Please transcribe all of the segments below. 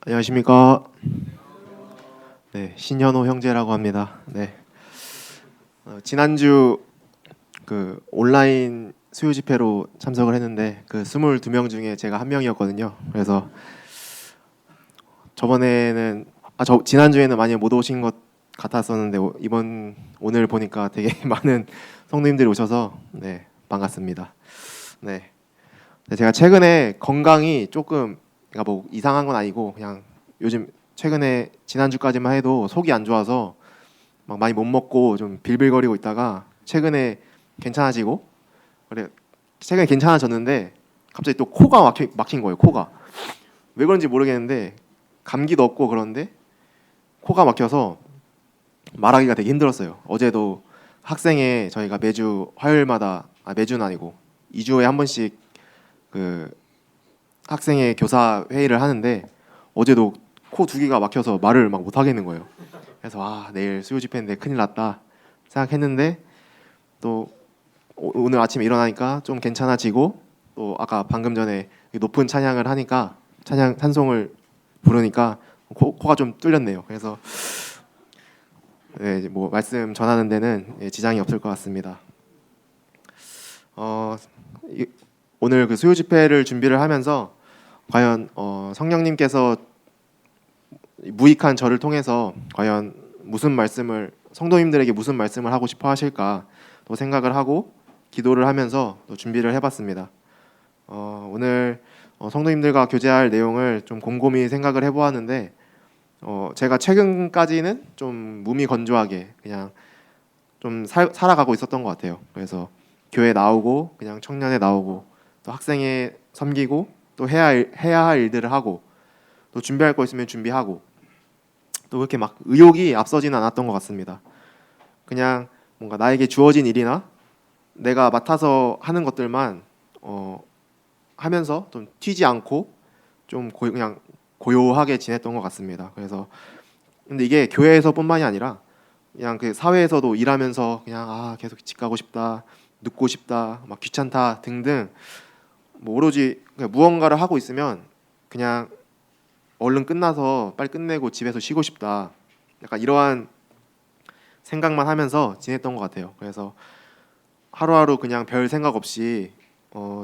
안녕하십니까. 네, 신현호 형제라고 합니다. 네, 지난주 그 온라인 수요 집회로 참석을 했는데 그 22명 중에 제가 한 명이었거든요. 그래서 저번에는 지난주에는 많이 못 오신 것 같았었는데 오늘 보니까 되게 많은 성도님들이 오셔서 네, 반갑습니다. 네. 네, 제가 최근에 건강이 조금 그러니까 뭐 이상한 건 아니고 그냥 요즘 최근에 지난주까지만 해도 속이 안 좋아서 막 많이 못 먹고 좀 빌빌거리고 있다가 최근에 괜찮아지고 그래 최근에 괜찮아졌는데 갑자기 또 코가 막힌 거예요. 코가 왜 그런지 모르겠는데 감기도 없고 그런데 코가 막혀서 말하기가 되게 힘들었어요. 어제도 학생회 저희가 매주 화요일마다 매주는 아니고 2주에 한 번씩 그 학생회 교사 회의를 하는데 어제도 코 두 개가 막혀서 말을 막 못 하겠는 거예요. 그래서 내일 수요 집회인데 큰일 났다 생각했는데 또 오늘 아침에 일어나니까 좀 괜찮아지고 또 아까 방금 전에 높은 찬양을 하니까 찬양 찬송을 부르니까 코가 좀 뚫렸네요. 그래서 네, 뭐 말씀 전하는 데는 지장이 없을 것 같습니다. 오늘 그 수요 집회를 준비를 하면서 과연 성령님께서 무익한 저를 통해서 과연 무슨 말씀을 성도님들에게 무슨 말씀을 하고 싶어 하실까 또 생각을 하고 기도를 하면서 또 준비를 해봤습니다. 오늘 성도님들과 교제할 내용을 좀 곰곰이 생각을 해보았는데 제가 최근까지는 좀 무미건조하게 그냥 좀 살아가고 있었던 것 같아요. 그래서 교회 나오고 그냥 청년회 나오고 또 학생회 섬기고 또 해야 할 일들을 하고 또 준비할 거 있으면 준비하고 또 그렇게 막 의욕이 앞서지는 않았던 것 같습니다. 그냥 뭔가 나에게 주어진 일이나 내가 맡아서 하는 것들만 하면서 좀 튀지 않고 좀 그냥 고요하게 지냈던 것 같습니다. 그래서 근데 이게 교회에서뿐만이 아니라 그냥 그 사회에서도 일하면서 그냥 계속 집 가고 싶다, 눕고 싶다, 막 귀찮다 등등 뭐 오로지 그냥 무언가를 하고 있으면 그냥 얼른 끝나서 빨리 끝내고 집에서 쉬고 싶다. 약간 이러한 생각만 하면서 지냈던 것 같아요. 그래서 하루하루 그냥 별 생각 없이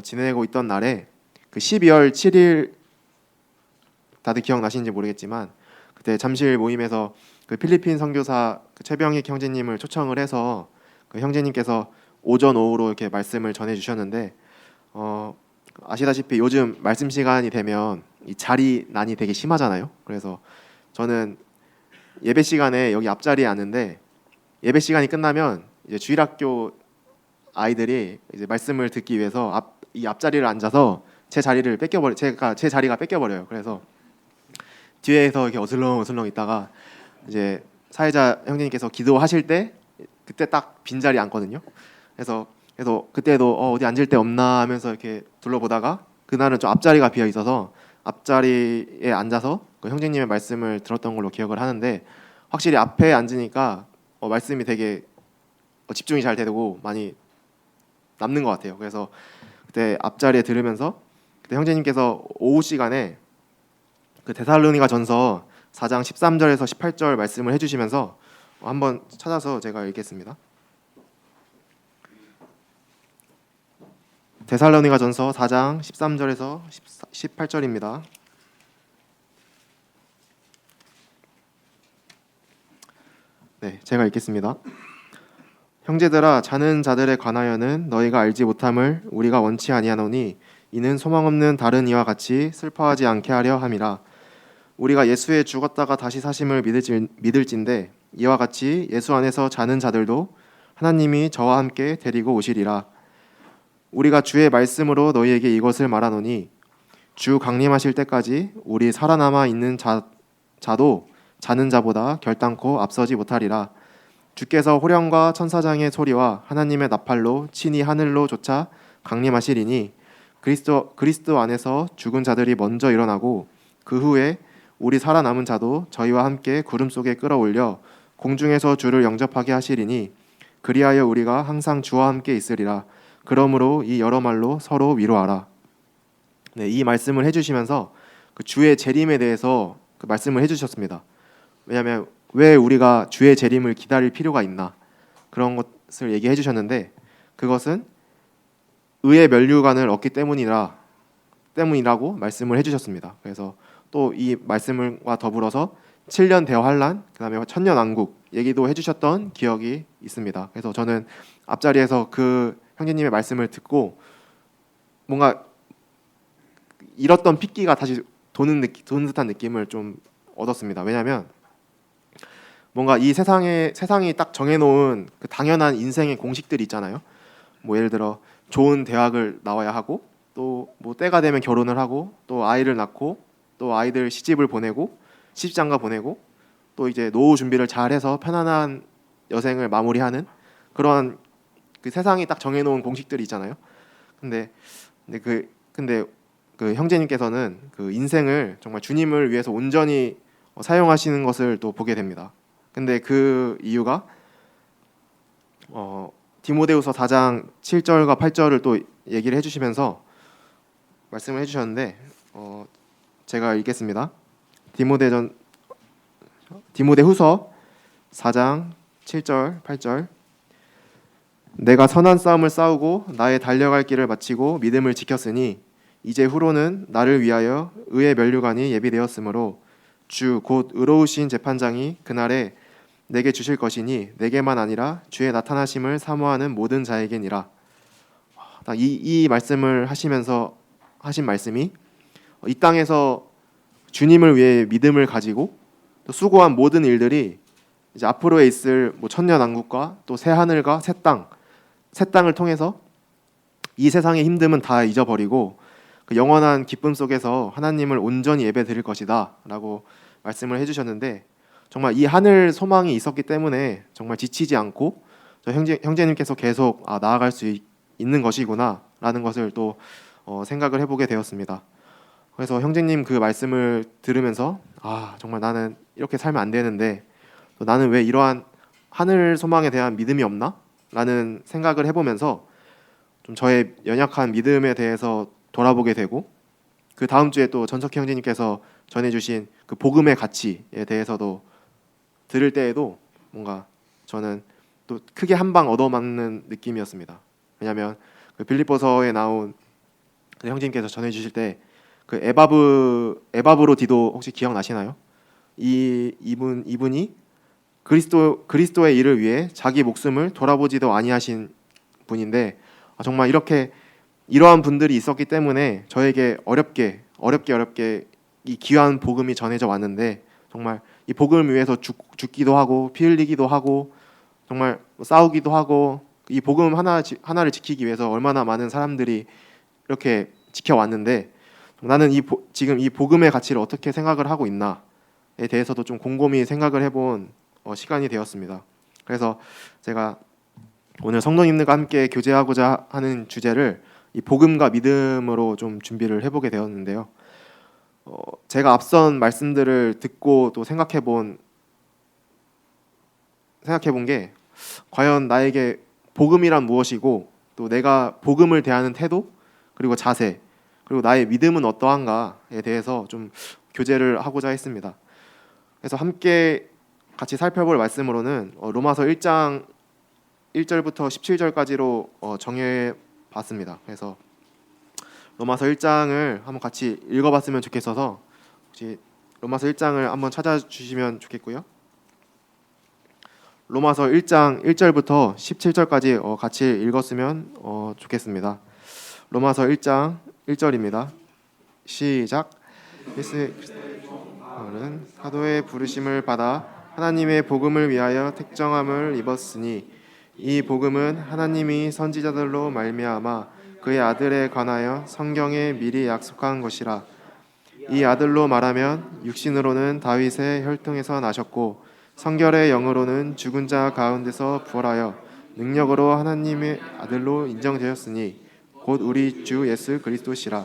지내고 있던 날에 그 12월 7일 다들 기억나시는지 모르겠지만 그때 잠실 모임에서 그 필리핀 선교사 그 최병익 형제님을 초청을 해서 그 형제님께서 오전 오후로 이렇게 말씀을 전해 주셨는데 아시다시피 요즘 말씀 시간이 되면 이 자리난이 되게 심하잖아요. 그래서 저는 예배 시간에 여기 앞자리에 앉는데 예배 시간이 끝나면 이제 주일학교 아이들이 이제 말씀을 듣기 위해서 이 앞자리를 앉아서 제 자리가 뺏겨버려요. 그래서 뒤에서 이렇게 어슬렁어슬렁 있다가 이제 사회자 형제님께서 기도하실 때 그때 딱 빈자리 앉거든요. 그래서 그때도 어디 앉을 데 없나 하면서 이렇게 둘러보다가 그날은 좀 앞자리가 비어 있어서 앞자리에 앉아서 그 형제님의 말씀을 들었던 걸로 기억을 하는데 확실히 앞에 앉으니까 말씀이 되게 집중이 잘 되고 많이 남는 것 같아요. 그래서 그때 앞자리에 들으면서 그때 형제님께서 오후 시간에 그 데살로니가전서 4장 13절에서 18절 말씀을 해주시면서 한번 찾아서 제가 읽겠습니다. 데살로니가전서 4장 13절에서 18절입니다. 네, 제가 읽겠습니다. 형제들아, 자는 자들에 관하여는 너희가 알지 못함을 우리가 원치 아니하노니 이는 소망 없는 다른 이와 같이 슬퍼하지 않게 하려 함이라. 우리가 예수의 죽었다가 다시 사심을 믿을진데 이와 같이 예수 안에서 자는 자들도 하나님이 저와 함께 데리고 오시리라. 우리가 주의 말씀으로 너희에게 이것을 말하노니 주 강림하실 때까지 우리 살아남아 있는 자도 자는 자보다 결단코 앞서지 못하리라. 주께서 호령과 천사장의 소리와 하나님의 나팔로 친히 하늘로 쫓아 강림하시리니 그리스도 안에서 죽은 자들이 먼저 일어나고 그 후에 우리 살아남은 자도 저희와 함께 구름 속에 끌어올려 공중에서 주를 영접하게 하시리니 그리하여 우리가 항상 주와 함께 있으리라. 그러므로 이 여러 말로 서로 위로하라. 네, 이 말씀을 해주시면서 그 주의 재림에 대해서 그 말씀을 해주셨습니다. 왜냐하면 왜 우리가 주의 재림을 기다릴 필요가 있나 그런 것을 얘기해 주셨는데 그것은 의의 면류관을 얻기 때문이라고 말씀을 해주셨습니다. 그래서 또 이 말씀과 더불어서 7년 대환란 그다음에 천년왕국 얘기도 해주셨던 기억이 있습니다. 그래서 저는 앞자리에서 그 형제님의 말씀을 듣고 뭔가 잃었던 핏기가 다시 도는 듯한 느낌을 좀 얻었습니다. 왜냐하면 뭔가 이 세상이 딱 정해놓은 그 당연한 인생의 공식들이 있잖아요. 뭐 예를 들어 좋은 대학을 나와야 하고 또 뭐 때가 되면 결혼을 하고 또 아이를 낳고 또 아이들 시집을 보내고 시집장가 보내고 또 이제 노후 준비를 잘해서 편안한 여생을 마무리하는 그런 그 세상이 딱 정해놓은 공식들이 있잖아요. 근데 근데 그 형제님께서는 그 인생을 정말 주님을 위해서 온전히 사용하시는 것을 또 보게 됩니다. 근데 그 이유가 디모데후서 4장 7절과 8절을 또 얘기를 해주시면서 말씀을 해주셨는데 제가 읽겠습니다. 디모데후서 4장 7절 8절 내가 선한 싸움을 싸우고 나의 달려갈 길을 마치고 믿음을 지켰으니 이제 후로는 나를 위하여 의의 면류관이 예비되었으므로 주 곧 의로우신 재판장이 그날에 내게 주실 것이니 내게만 아니라 주의 나타나심을 사모하는 모든 자에게니라. 이 말씀을 하시면서 하신 말씀이 이 땅에서 주님을 위해 믿음을 가지고 또 수고한 모든 일들이 이제 앞으로에 있을 뭐 천년왕국과 또 새 하늘과 새 땅을 통해서 이 세상의 힘듦은 다 잊어버리고 그 영원한 기쁨 속에서 하나님을 온전히 예배드릴 것이다라고 말씀을 해주셨는데 정말 이 하늘 소망이 있었기 때문에 정말 지치지 않고 형제님께서 계속 나아갈 수 있는 것이구나라는 것을 또 생각을 해보게 되었습니다. 그래서 형제님 그 말씀을 들으면서 정말 나는 이렇게 살면 안 되는데 또 나는 왜 이러한 하늘 소망에 대한 믿음이 없나? 라는 생각을 해보면서 좀 저의 연약한 믿음에 대해서 돌아보게 되고 그 다음 주에 또 전석희 형제님께서 전해주신 그 복음의 가치에 대해서도 들을 때에도 뭔가 저는 또 크게 한 방 얻어맞는 느낌이었습니다. 왜냐하면 그 빌립보서에 나온 그 형제님께서 전해주실 때 그 에바브로디도 혹시 기억나시나요? 이분이 그리스도의 일을 위해 자기 목숨을 돌아보지도 아니하신 분인데 정말 이러한 분들이 있었기 때문에 저에게 어렵게 이 귀한 복음이 전해져 왔는데 정말 이 복음을 위해서 죽기도 하고 피 흘리기도 하고 정말 싸우기도 하고 이 복음 하나를 지키기 위해서 얼마나 많은 사람들이 이렇게 지켜왔는데 나는 지금 이 복음의 가치를 어떻게 생각을 하고 있나에 대해서도 좀 곰곰이 생각을 해본 시간이 되었습니다. 그래서 제가 오늘 성도님들과 함께 교제하고자 하는 주제를 이 복음과 믿음으로 좀 준비를 해보게 되었는데요. 제가 앞선 말씀들을 듣고 또 생각해 본 게 과연 나에게 복음이란 무엇이고 또 내가 복음을 대하는 태도 그리고 자세 그리고 나의 믿음은 어떠한가에 대해서 좀 교제를 하고자 했습니다. 그래서 함께 같이 살펴볼 말씀으로는 로마서 1장 1절부터 17절까지로 정해 봤습니다. 그래서 로마서 1장을 한번 같이 읽어봤으면 좋겠어서 혹시 로마서 1장을 한번 찾아주시면 좋겠고요. 로마서 1장 1절부터 17절까지 같이 읽었으면 좋겠습니다. 로마서 1장 1절입니다. 시작. 그리스도는 사도의 부르심을 받아 하나님의 복음을 위하여 택정함을 입었으니 이 복음은 하나님이 선지자들로 말미암아 그의 아들에 관하여 성경에 미리 약속한 것이라. 이 아들로 말하면 육신으로는 다윗의 혈통에서 나셨고 성결의 영으로는 죽은 자 가운데서 부활하여 능력으로 하나님의 아들로 인정되었으니 곧 우리 주 예수 그리스도시라.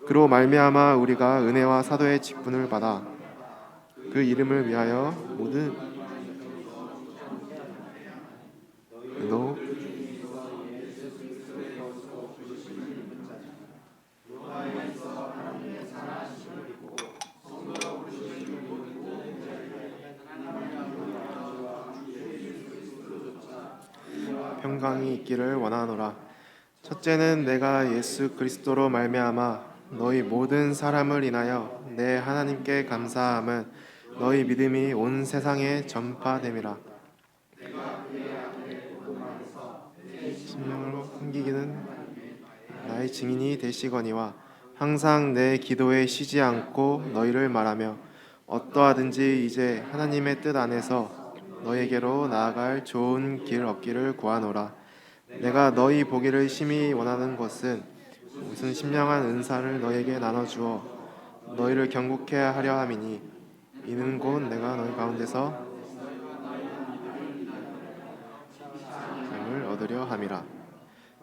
그로 말미암아 우리가 은혜와 사도의 직분을 받아 그 이름을 위하여 모든 너 평강이 있기를 원하노라. 첫째는 내가 예수 그리스도로 말미암아 너희 모든 사람을 인하여 내 하나님께 감사함은 너희 믿음이 온 세상에 전파됨이라. 심령을 숨기기는 나의 증인이 되시거니와 항상 내 기도에 쉬지 않고 너희를 말하며 어떠하든지 이제 하나님의 뜻 안에서 너희에게로 나아갈 좋은 길 얻기를 구하노라. 내가 너희 보기를 심히 원하는 것은 무슨 신령한 은사를 너희에게 나눠주어 너희를 경고케 하려 함이니 이는 곧 내가 너희 가운데서 삶을 얻으려 함이라.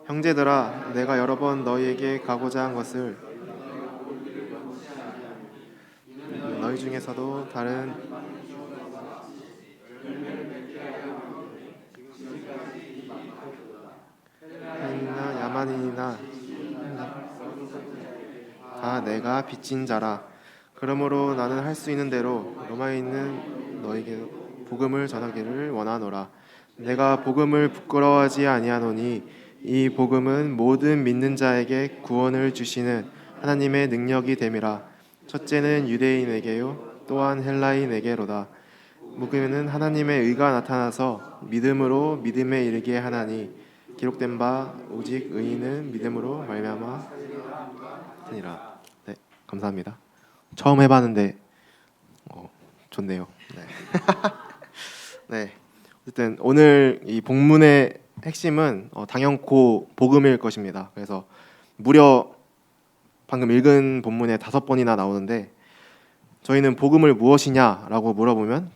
형제들아, 내가 여러 번 너희에게 가고자 한 것을 너희 중에서도 다른 한이나 야만인이나 다 내가 빚진 자라. 그러므로 나는 할 수 있는 대로 로마에 있는 너에게 복음을 전하기를 원하노라. 내가 복음을 부끄러워하지 아니하노니 이 복음은 모든 믿는 자에게 구원을 주시는 하나님의 능력이 됨이라. 첫째는 유대인에게요 또한 헬라인에게로다. 복음에는 하나님의 의가 나타나서 믿음으로 믿음에 이르게 하나니 기록된 바 오직 의인은 믿음으로 말미암아 하니라. 네, 감사합니다. 처음 해봤는데 좋네요. 네. 네. 어쨌든 오늘 이 본문의 핵심은 당연코 복음일 것입니다. 그래서 무려 방금 읽은 본문에 5번이나 나오는데 저희는 복음을 무엇이냐라고 물어보면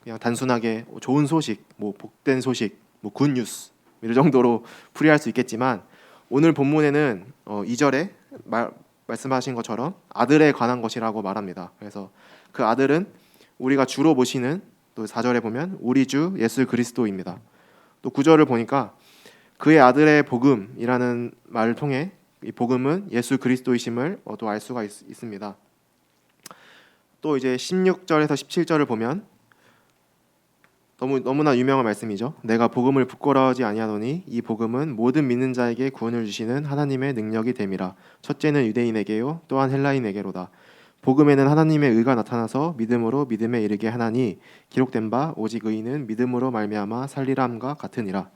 그냥 단순하게 좋은 소식, 뭐 복된 소식, 뭐 굿뉴스 이 정도로 풀이할 수 있겠지만 오늘 본문에는 2절에 말씀하신 것처럼 아들에 관한 것이라고 말합니다. 그래서 그 아들은 우리가 주로 모시는 또 4절에 보면 우리 주 예수 그리스도입니다. 또 9절을 보니까 그의 아들의 복음이라는 말을 통해 이 복음은 예수 그리스도이심을 또 알 수가 있습니다. 또 이제 16절에서 17절을 보면 너무나 유명한 말씀이죠. 내가 복음을 부끄러워하지 아니하노니 이 복음은 모든 믿는 자에게 구원을 주시는 하나님의 능력이 됨이라. 첫째는 유대인에게요 또한 헬라인에게로다. 복음에는 하나님의 의가 나타나서 믿음으로 믿음에 이르게 하나니 기록된 바 오직 의인은 믿음으로 말미암아 살리람과 같으니라.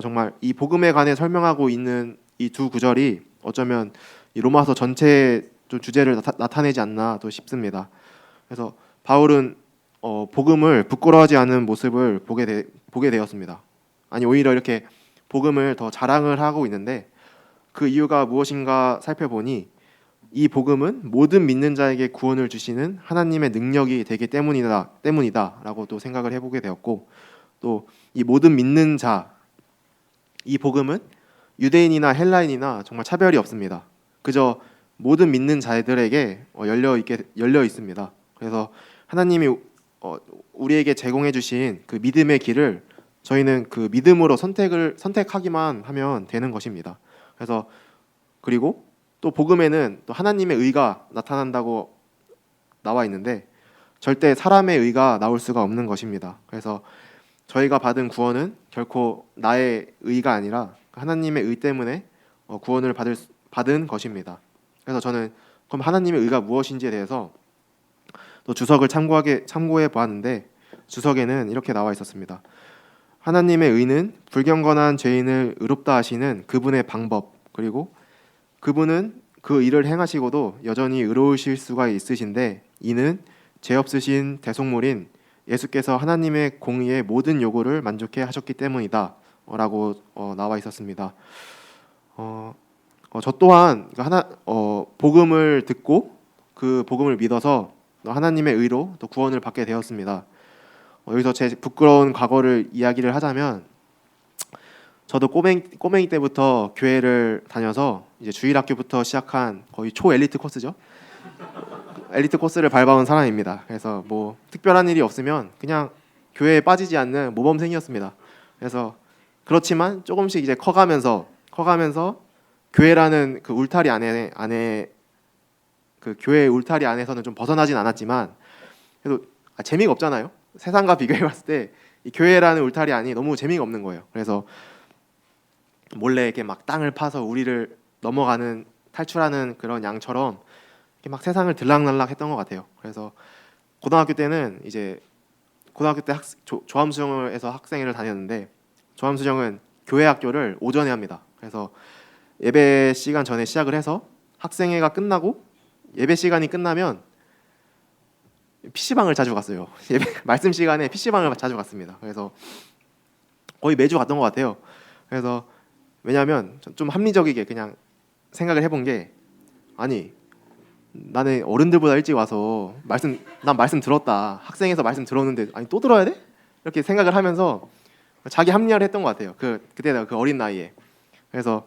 정말 이 복음에 관해 설명하고 있는 이 두 구절이 어쩌면 이 로마서 전체의 좀 주제를 나타내지 않나 또 싶습니다. 그래서 바울은 복음을 부끄러워하지 않는 모습을 보게 되었습니다. 아니 오히려 이렇게 복음을 더 자랑을 하고 있는데 그 이유가 무엇인가 살펴보니 이 복음은 모든 믿는 자에게 구원을 주시는 하나님의 능력이 되기 때문이다라고 또 생각을 해보게 되었고 또 이 모든 믿는 자 이 복음은 유대인이나 헬라인이나 정말 차별이 없습니다. 그저 모든 믿는 자들에게 열려 있습니다. 그래서 하나님이 우리에게 제공해 주신 그 믿음의 길을 저희는 그 믿음으로 선택하기만 하면 되는 것입니다. 그래서 그리고 또 복음에는 또 하나님의 의가 나타난다고 나와 있는데 절대 사람의 의가 나올 수가 없는 것입니다. 그래서 저희가 받은 구원은 결코 나의 의가 아니라 하나님의 의 때문에 구원을 받은 것입니다. 그래서 저는 그럼 하나님의 의가 무엇인지에 대해서 또 주석을 참고해 보았는데 주석에는 이렇게 나와 있었습니다. 하나님의 의는 불경건한 죄인을 의롭다 하시는 그분의 방법, 그리고 그분은 그 일을 행하시고도 여전히 의로우실 수가 있으신데 이는 죄 없으신 대속물인 예수께서 하나님의 공의의 모든 요구를 만족해 하셨기 때문이다 라고 나와 있었습니다. 저 또한 복음을 듣고 그 복음을 믿어서 하나님의 의로 또 구원을 받게 되었습니다. 여기서 제 부끄러운 과거를 이야기를 하자면 저도 꼬맹이 때부터 교회를 다녀서 이제 주일학교부터 시작한 거의 초엘리트 코스죠. 엘리트 코스를 밟아온 사람입니다. 그래서 뭐 특별한 일이 없으면 그냥 교회에 빠지지 않는 모범생이었습니다. 그래서 그렇지만 조금씩 이제 커가면서 교회라는 그 울타리 안에 그 교회의 울타리 안에서는 좀 벗어나진 않았지만 그래도 재미가 없잖아요. 세상과 비교해봤을 때 이 교회라는 울타리 안이 너무 재미가 없는 거예요. 그래서 몰래 이렇게 막 땅을 파서 우리를 넘어가는 탈출하는 그런 양처럼 이렇게 막 세상을 들락날락 했던 것 같아요. 그래서 고등학교 때는 이제 고등학교 때 조암수정에서 학생회를 다녔는데 조암수정은 교회 학교를 오전에 합니다. 그래서 예배 시간 전에 시작을 해서 학생회가 끝나고 예배 시간이 끝나면 PC방을 자주 갔어요. 예배 말씀 시간에 PC방을 자주 갔습니다. 그래서 거의 매주 갔던 것 같아요. 그래서 왜냐하면 좀 합리적이게 그냥 생각을 해본 게 아니 나는 어른들보다 일찍 와서 난 말씀 들었다. 학생에서 말씀 들었는데 아니 또 들어야 돼? 이렇게 생각을 하면서 자기 합리화를 했던 것 같아요. 그때 내가 그 어린 나이에. 그래서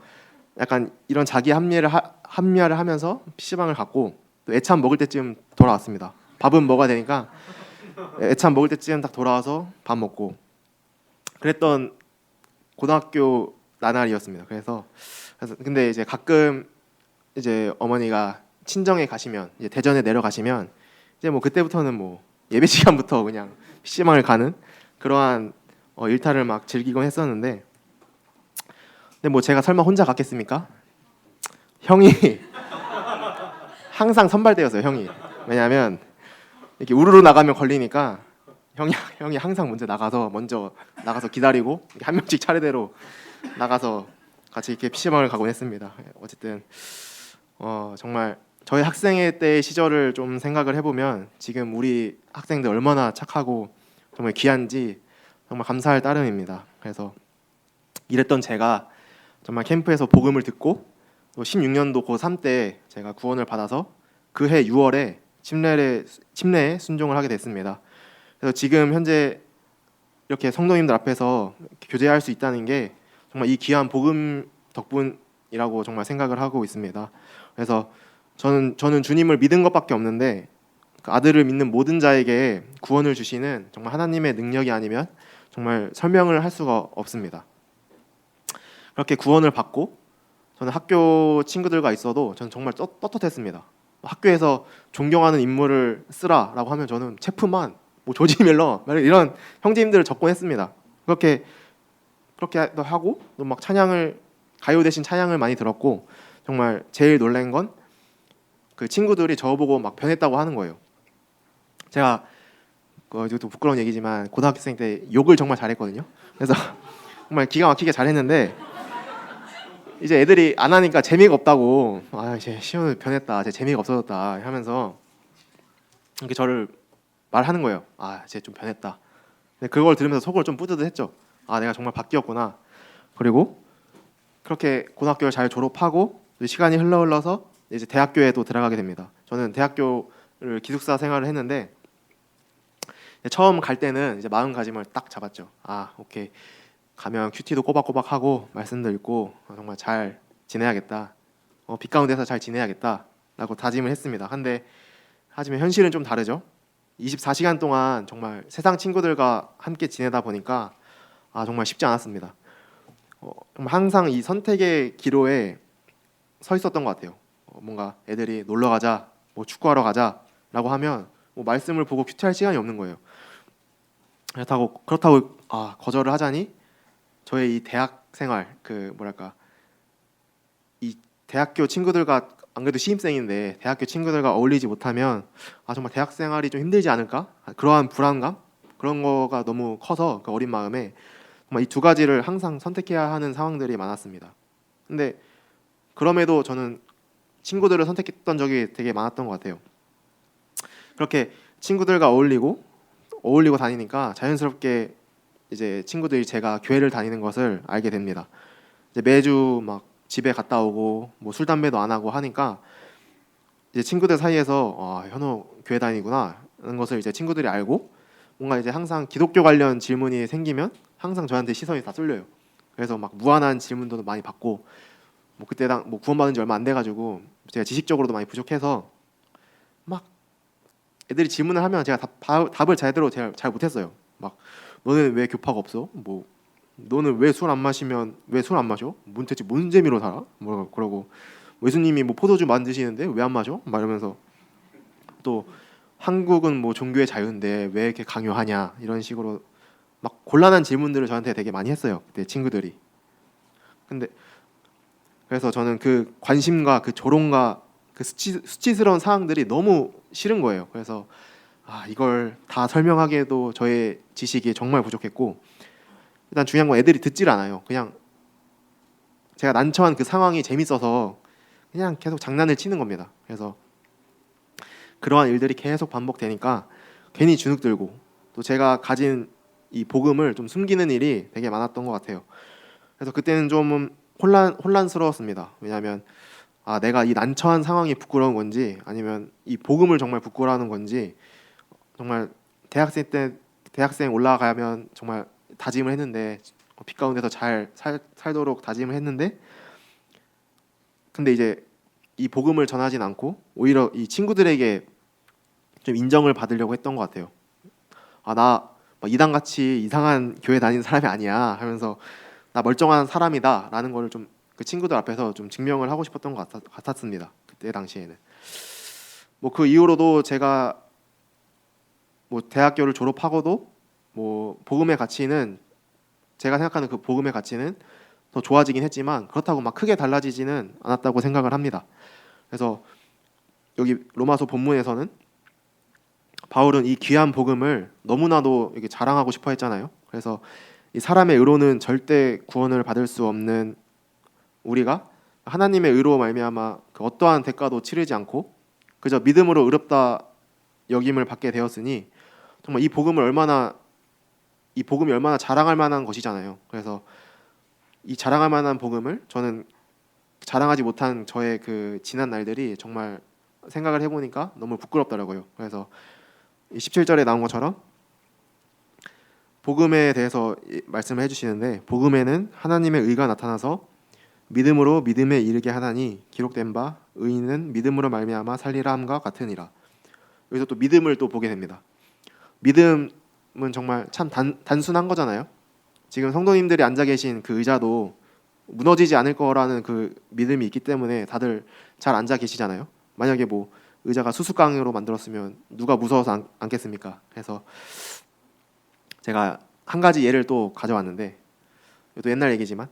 약간 이런 자기 합리화를 하면서 PC방을 갔고 또 애참 먹을 때쯤 돌아왔습니다. 밥은 먹어야 되니까 애참 먹을 때쯤 딱 돌아와서 밥 먹고 그랬던 고등학교 나날이었습니다. 그래서 근데 이제 가끔 이제 어머니가 친정에 가시면 이제 대전에 내려가시면 이제 뭐 그때부터는 뭐 예배 시간부터 그냥 PC방을 가는 그러한 일탈을 막 즐기곤 했었는데 근데 뭐 제가 설마 혼자 갔겠습니까? 형이 항상 선발대였어요. 형이 왜냐하면 이렇게 우르르 나가면 걸리니까 형이 항상 먼저 나가서 기다리고 한 명씩 차례대로 나가서 같이 이렇게 PC방을 가곤 했습니다. 어쨌든 정말 저희 학생회 때 시절을 좀 생각을 해보면 지금 우리 학생들 얼마나 착하고 정말 귀한지 정말 감사할 따름입니다. 그래서 이랬던 제가 정말 캠프에서 복음을 듣고 또 16년도 고3 때 제가 구원을 받아서 그 해 6월에 침례에 순종을 하게 됐습니다. 그래서 지금 현재 이렇게 성도님들 앞에서 교제할 수 있다는 게 정말 이 귀한 복음 덕분이라고 정말 생각을 하고 있습니다. 그래서 저는 주님을 믿은 것밖에 없는데 그 아들을 믿는 모든 자에게 구원을 주시는 정말 하나님의 능력이 아니면 정말 설명을 할 수가 없습니다. 그렇게 구원을 받고 저는 학교 친구들과 있어도 저는 정말 떳떳했습니다. 학교에서 존경하는 인물을 쓰라라고 하면 저는 체프만, 뭐 조지 밀러 이런 형제님들을 적곤 했습니다. 그렇게 하고 또 막 가요 대신 찬양을 많이 들었고 정말 제일 놀란 건 그 친구들이 저보고 막 변했다고 하는 거예요. 제가 이것도 부끄러운 얘기지만 고등학생 때 욕을 정말 잘했거든요. 그래서 정말 기가 막히게 잘했는데 이제 애들이 안 하니까 재미가 없다고 쟤 시원을 변했다, 쟤 재미가 없어졌다 하면서 이렇게 저를 말하는 거예요. 쟤 좀 변했다. 근데 그걸 들으면서 속을 좀 뿌듯했죠. 내가 정말 바뀌었구나. 그리고 그렇게 고등학교를 잘 졸업하고 시간이 흘러서 이제 대학교에도 들어가게 됩니다. 저는 대학교를 기숙사 생활을 했는데 처음 갈 때는 이제 마음가짐을 딱 잡았죠. 오케이. 가면 큐티도 꼬박꼬박 하고 말씀도 읽고 정말 잘 지내야겠다. 빛 가운데서 잘 지내야겠다라고 다짐을 했습니다. 하지만 현실은 좀 다르죠. 24시간 동안 정말 세상 친구들과 함께 지내다 보니까 정말 쉽지 않았습니다. 정말 항상 이 선택의 기로에 서 있었던 것 같아요. 뭔가 애들이 놀러 가자, 뭐 축구하러 가자라고 하면 뭐 말씀을 보고 큐티할 시간이 없는 거예요. 그렇다고 거절을 하자니 저의 이 대학 생활 이 대학교 친구들과 안 그래도 신입생인데 대학교 친구들과 어울리지 못하면 정말 대학 생활이 좀 힘들지 않을까? 그러한 불안감 그런 거가 너무 커서 그 어린 마음에 정말 이 두 가지를 항상 선택해야 하는 상황들이 많았습니다. 근데 그럼에도 저는 친구들을 선택했던 적이 되게 많았던 것 같아요. 그렇게 친구들과 어울리고 다니니까 자연스럽게 이제 친구들이 제가 교회를 다니는 것을 알게 됩니다. 이제 매주 막 집에 갔다 오고 뭐 술 담배도 안 하고 하니까 이제 친구들 사이에서 현호 교회 다니구나 하는 것을 이제 친구들이 알고 뭔가 이제 항상 기독교 관련 질문이 생기면 항상 저한테 시선이 다 쏠려요. 그래서 막 무한한 질문도 많이 받고 뭐 그때 뭐 구원받은 지 얼마 안 돼가지고 제가 지식적으로도 많이 부족해서 막 애들이 질문을 하면 제가 답을 제대로 잘 못했어요. 막 너는 왜 교파가 없어? 뭐 너는 왜 술 안 마셔? 대체 뭔 재미로 살아? 뭐 그러고 예수님이 뭐 포도주 만드시는데 왜 안 마셔? 막 이러면서 또 한국은 뭐 종교의 자유인데 왜 이렇게 강요하냐 이런 식으로 막 곤란한 질문들을 저한테 되게 많이 했어요. 그때 친구들이. 근데 그래서 저는 그 관심과 그 조롱과 그 수치스러운 사항들이 너무 싫은 거예요. 그래서 이걸 다 설명하기에도 저의 지식이 정말 부족했고, 일단 중요한 건 애들이 듣질 않아요. 그냥 제가 난처한 그 상황이 재밌어서 그냥 계속 장난을 치는 겁니다. 그래서 그러한 일들이 계속 반복되니까 괜히 주눅 들고, 또 제가 가진 이 복음을 좀 숨기는 일이 되게 많았던 것 같아요. 그래서 그때는 좀 혼란스러웠습니다. 왜냐하면 내가 이 난처한 상황이 부끄러운 건지, 아니면 이 복음을 정말 부끄러워하는 건지, 정말 대학생 올라가면 정말 다짐을 했는데, 빛 가운데서 잘 살도록 다짐을 했는데, 근데 이제 이 복음을 전하진 않고 오히려 이 친구들에게 좀 인정을 받으려고 했던 것 같아요. 나 이단같이 이상한 교회 다니는 사람이 아니야 하면서 나 멀쩡한 사람이다라는 거를 좀 그 친구들 앞에서 좀 증명을 하고 싶었던 것 같았습니다. 그때 당시에는. 뭐 그 이후로도 제가 뭐 대학교를 졸업하고도 뭐 복음의 가치는, 제가 생각하는 그 복음의 가치는 더 좋아지긴 했지만 그렇다고 막 크게 달라지지는 않았다고 생각을 합니다. 그래서 여기 로마서 본문에서는 바울은 이 귀한 복음을 너무나도 이렇게 자랑하고 싶어 했잖아요. 그래서 이 사람의 의로는 절대 구원을 받을 수 없는 우리가 하나님의 의로 말미암아 그 어떠한 대가도 치르지 않고 그저 믿음으로 의롭다 여김을 받게 되었으니, 정말 이 복음이 얼마나 자랑할 만한 것이잖아요. 그래서 이 자랑할 만한 복음을 저는 자랑하지 못한 저의 그 지난 날들이 정말 생각을 해보니까 너무 부끄럽더라고요. 그래서 17절에 나온 것처럼 복음에 대해서 말씀을 해주시는데, 복음에는 하나님의 의가 나타나서 믿음으로 믿음에 이르게 하나니 기록된 바 의인은 믿음으로 말미암아 살리라 함과 같으니라. 여기서 또 믿음을 또 보게 됩니다. 믿음은 정말 참 단순한 거잖아요. 지금 성도님들이 앉아 계신 그 의자도 무너지지 않을 거라는 그 믿음이 있기 때문에 다들 잘 앉아 계시잖아요. 만약에 뭐 의자가 수수깡으로 만들었으면 누가 무서워서 앉겠습니까? 그래서 제가 한 가지 예를 또 가져왔는데, 이것도 옛날 얘기지만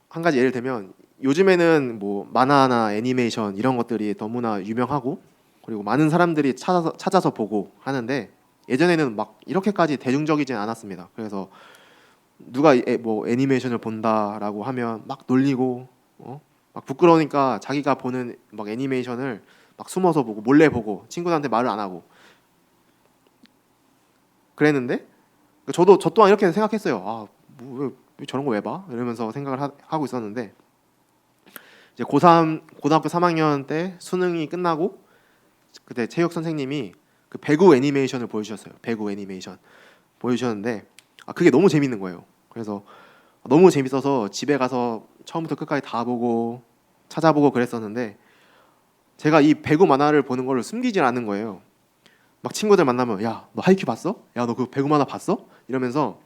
한 가지 예를 들면, 요즘에는 뭐 만화나 애니메이션 이런 것들이 너무나 유명하고 그리고 많은 사람들이 찾아서 보고 하는데, 예전에는 막 이렇게까지 대중적이진 않았습니다. 그래서 누가 뭐 애니메이션을 본다라고 하면 막 놀리고 막 부끄러우니까 자기가 보는 막 애니메이션을 막 숨어서 보고 몰래 보고 친구들한테 말을 안 하고 그랬는데, 저 또한 이렇게 생각했어요. 왜 저런 거 왜 봐? 이러면서 생각을 하고 있었는데, 이제 고등학교 3학년 때 수능이 끝나고 그때 체육 선생님이 그 배구 애니메이션을 보여주셨어요. 배구 애니메이션 보여주셨는데 그게 너무 재밌는 거예요. 그래서 너무 재밌어서 집에 가서 처음부터 끝까지 다 보고 찾아보고 그랬었는데, 제가 이 배구 만화를 보는 걸 숨기질 않는 거예요. 막 친구들 만나면 야, 너 하이큐 봤어? 야, 너 그 배구 만화 봤어? 이러면서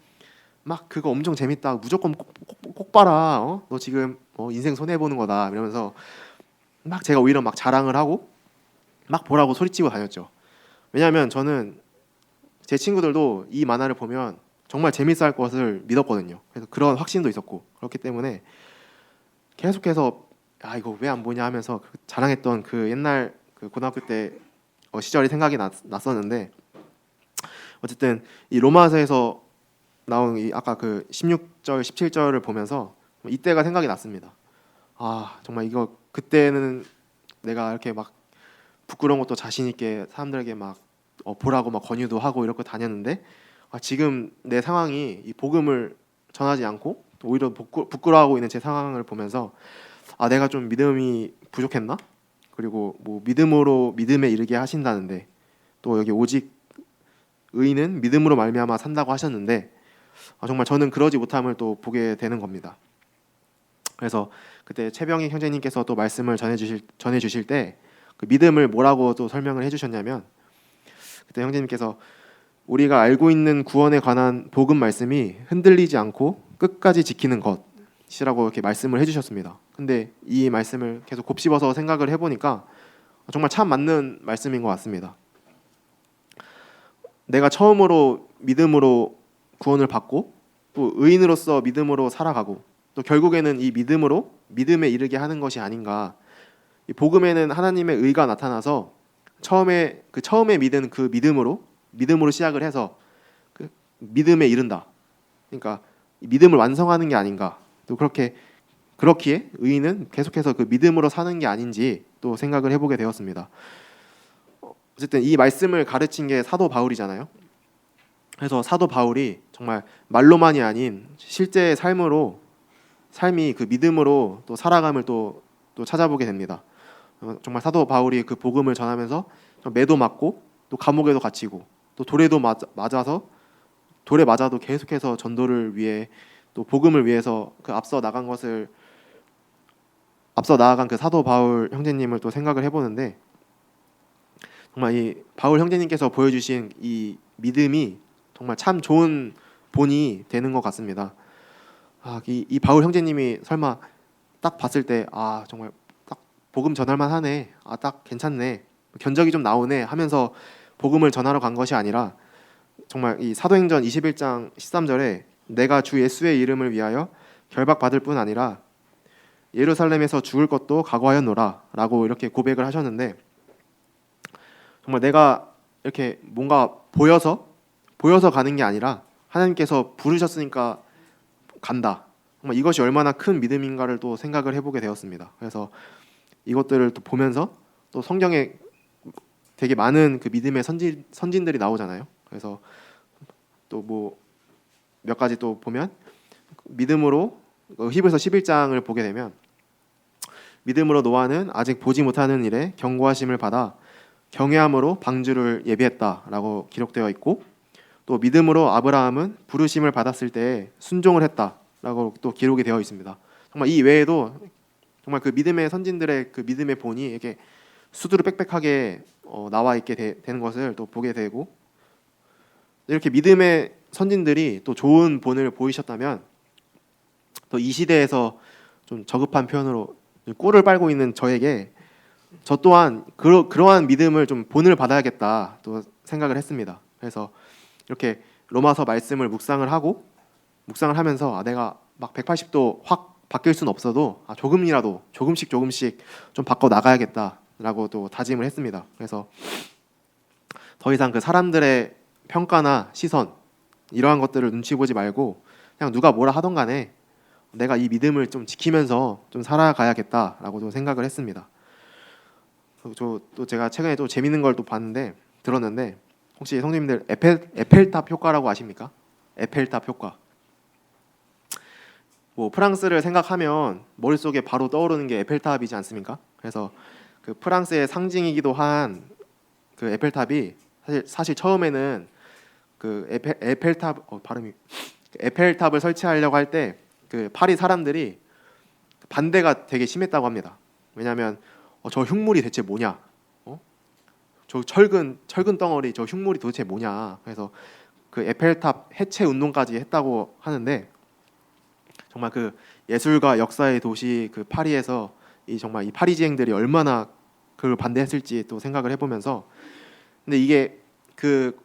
막 그거 엄청 재밌다. 무조건 꼭 봐라. 너 지금 인생 손해 보는 거다. 이러면서 막 제가 오히려 막 자랑을 하고 막 보라고 소리치고 다녔죠. 왜냐하면 저는 제 친구들도 이 만화를 보면 정말 재밌어 할 것을 믿었거든요. 그래서 그런 확신도 있었고, 그렇기 때문에 계속해서 이거 왜 안 보냐 하면서 자랑했던 그 옛날 그 고등학교 때 시절이 생각이 났었는데, 어쨌든 이 로마서에서 나온 이 아까 그 16절 17절을 보면서 이때가 생각이 났습니다. 정말 이거 그때는 내가 이렇게 막 부끄러운 것도 자신 있게 사람들에게 막 보라고 막 권유도 하고 이렇게 다녔는데, 지금 내 상황이 이 복음을 전하지 않고 오히려 부끄러워하고 있는 제 상황을 보면서 내가 좀 믿음이 부족했나? 그리고 뭐 믿음에 이르게 하신다는데, 또 여기 오직 의인은 믿음으로 말미암아 산다고 하셨는데, 정말 저는 그러지 못함을 또 보게 되는 겁니다. 그래서 그때 최병희 형제님께서 또 말씀을 전해 주실 때 그 믿음을 뭐라고 또 설명을 해주셨냐면, 그때 형제님께서 우리가 알고 있는 구원에 관한 복음 말씀이 흔들리지 않고 끝까지 지키는 것이라고 이렇게 말씀을 해주셨습니다. 근데 이 말씀을 계속 곱씹어서 생각을 해보니까 정말 참 맞는 말씀인 것 같습니다. 내가 처음으로 믿음으로 구원을 받고 또 의인으로서 믿음으로 살아가고, 또 결국에는 이 믿음으로 믿음에 이르게 하는 것이 아닌가. 이 복음에는 하나님의 의가 나타나서 처음에 믿은 그 믿음으로 시작을 해서 그 믿음에 이른다. 그러니까 믿음을 완성하는 게 아닌가. 또 그렇기에 의인은 계속해서 그 믿음으로 사는 게 아닌지 또 생각을 해보게 되었습니다. 어쨌든 이 말씀을 가르친 게 사도 바울이잖아요. 그래서 사도 바울이 정말 말로만이 아닌 실제의 삶이 그 믿음으로 또 살아감을 또 찾아보게 됩니다. 정말 사도 바울이 그 복음을 전하면서 매도 맞고 또 감옥에도 갇히고 또 맞아서 돌에 맞아도 계속해서 전도를 위해 또 복음을 위해서 그 앞서 나간 그 사도 바울 형제님을 또 생각을 해보는데 정말 이 바울 형제님께서 보여주신 이 믿음이 정말 참 좋은 본이 되는 것 같습니다. 이 바울 형제님이 설마 딱 봤을 때 정말 딱 복음 전할만 하네, 딱 괜찮네, 견적이 좀 나오네 하면서 복음을 전하러 간 것이 아니라 정말 이 사도행전 21장 13절에 내가 주 예수의 이름을 위하여 결박받을 뿐 아니라 예루살렘에서 죽을 것도 각오하였노라 라고 이렇게 고백을 하셨는데, 정말 내가 이렇게 뭔가 보여서 가는 게 아니라 하나님께서 부르셨으니까 간다. 정말 이것이 얼마나 큰 믿음인가를 또 생각을 해보게 되었습니다. 그래서 이것들을 또 보면서 또 성경에 되게 많은 그 믿음의 선진들이 나오잖아요. 그래서 또 뭐 몇 가지 또 보면 믿음으로 히브리서 11장을 보게 되면 믿음으로 노아는 아직 보지 못하는 일에 경고하심을 받아 경외함으로 방주를 예비했다라고 기록되어 있고, 또 믿음으로 아브라함은 부르심을 받았을 때 순종을 했다라고 또 기록이 되어 있습니다. 정말 이 외에도 정말 그 믿음의 선진들의 그 믿음의 본이 이렇게 수두로 빽빽하게 나와 있게 되는 것을 또 보게 되고, 이렇게 믿음의 선진들이 또 좋은 본을 보이셨다면 또 이 시대에서 좀 저급한 표현으로 꿀을 빨고 있는 저에게 저 또한 그러한 믿음을 좀 본을 받아야겠다 또 생각을 했습니다. 그래서 이렇게 로마서 말씀을 묵상을 하면서 내가 막 180도 확 바뀔 수는 없어도 조금이라도 조금씩 좀 바꿔 나가야겠다라고 또 다짐을 했습니다. 그래서 더 이상 그 사람들의 평가나 시선 이러한 것들을 눈치 보지 말고 그냥 누가 뭐라 하던 간에 내가 이 믿음을 좀 지키면서 좀 살아가야겠다라고 좀 생각을 했습니다. 또 제가 최근에 또 재밌는 걸 또 들었는데 혹시 성도님들 에펠탑 효과라고 아십니까? 에펠탑 효과. 뭐 프랑스를 생각하면 머릿속에 바로 떠오르는 게 에펠탑이지 않습니까? 그래서 그 프랑스의 상징이기도 한 그 에펠탑이 사실 처음에는 그 에펠탑을 설치하려고 할 때 그 파리 사람들이 반대가 되게 심했다고 합니다. 왜냐하면 저 흉물이 대체 뭐냐? 저 철근 덩어리 저 흉물이 도대체 뭐냐? 그래서 그 에펠탑 해체 운동까지 했다고 하는데, 정말 그 예술과 역사의 도시 그 파리에서 정말 이 파리지행들이 얼마나 그걸 반대했을지 또 생각을 해보면서, 근데 이게 그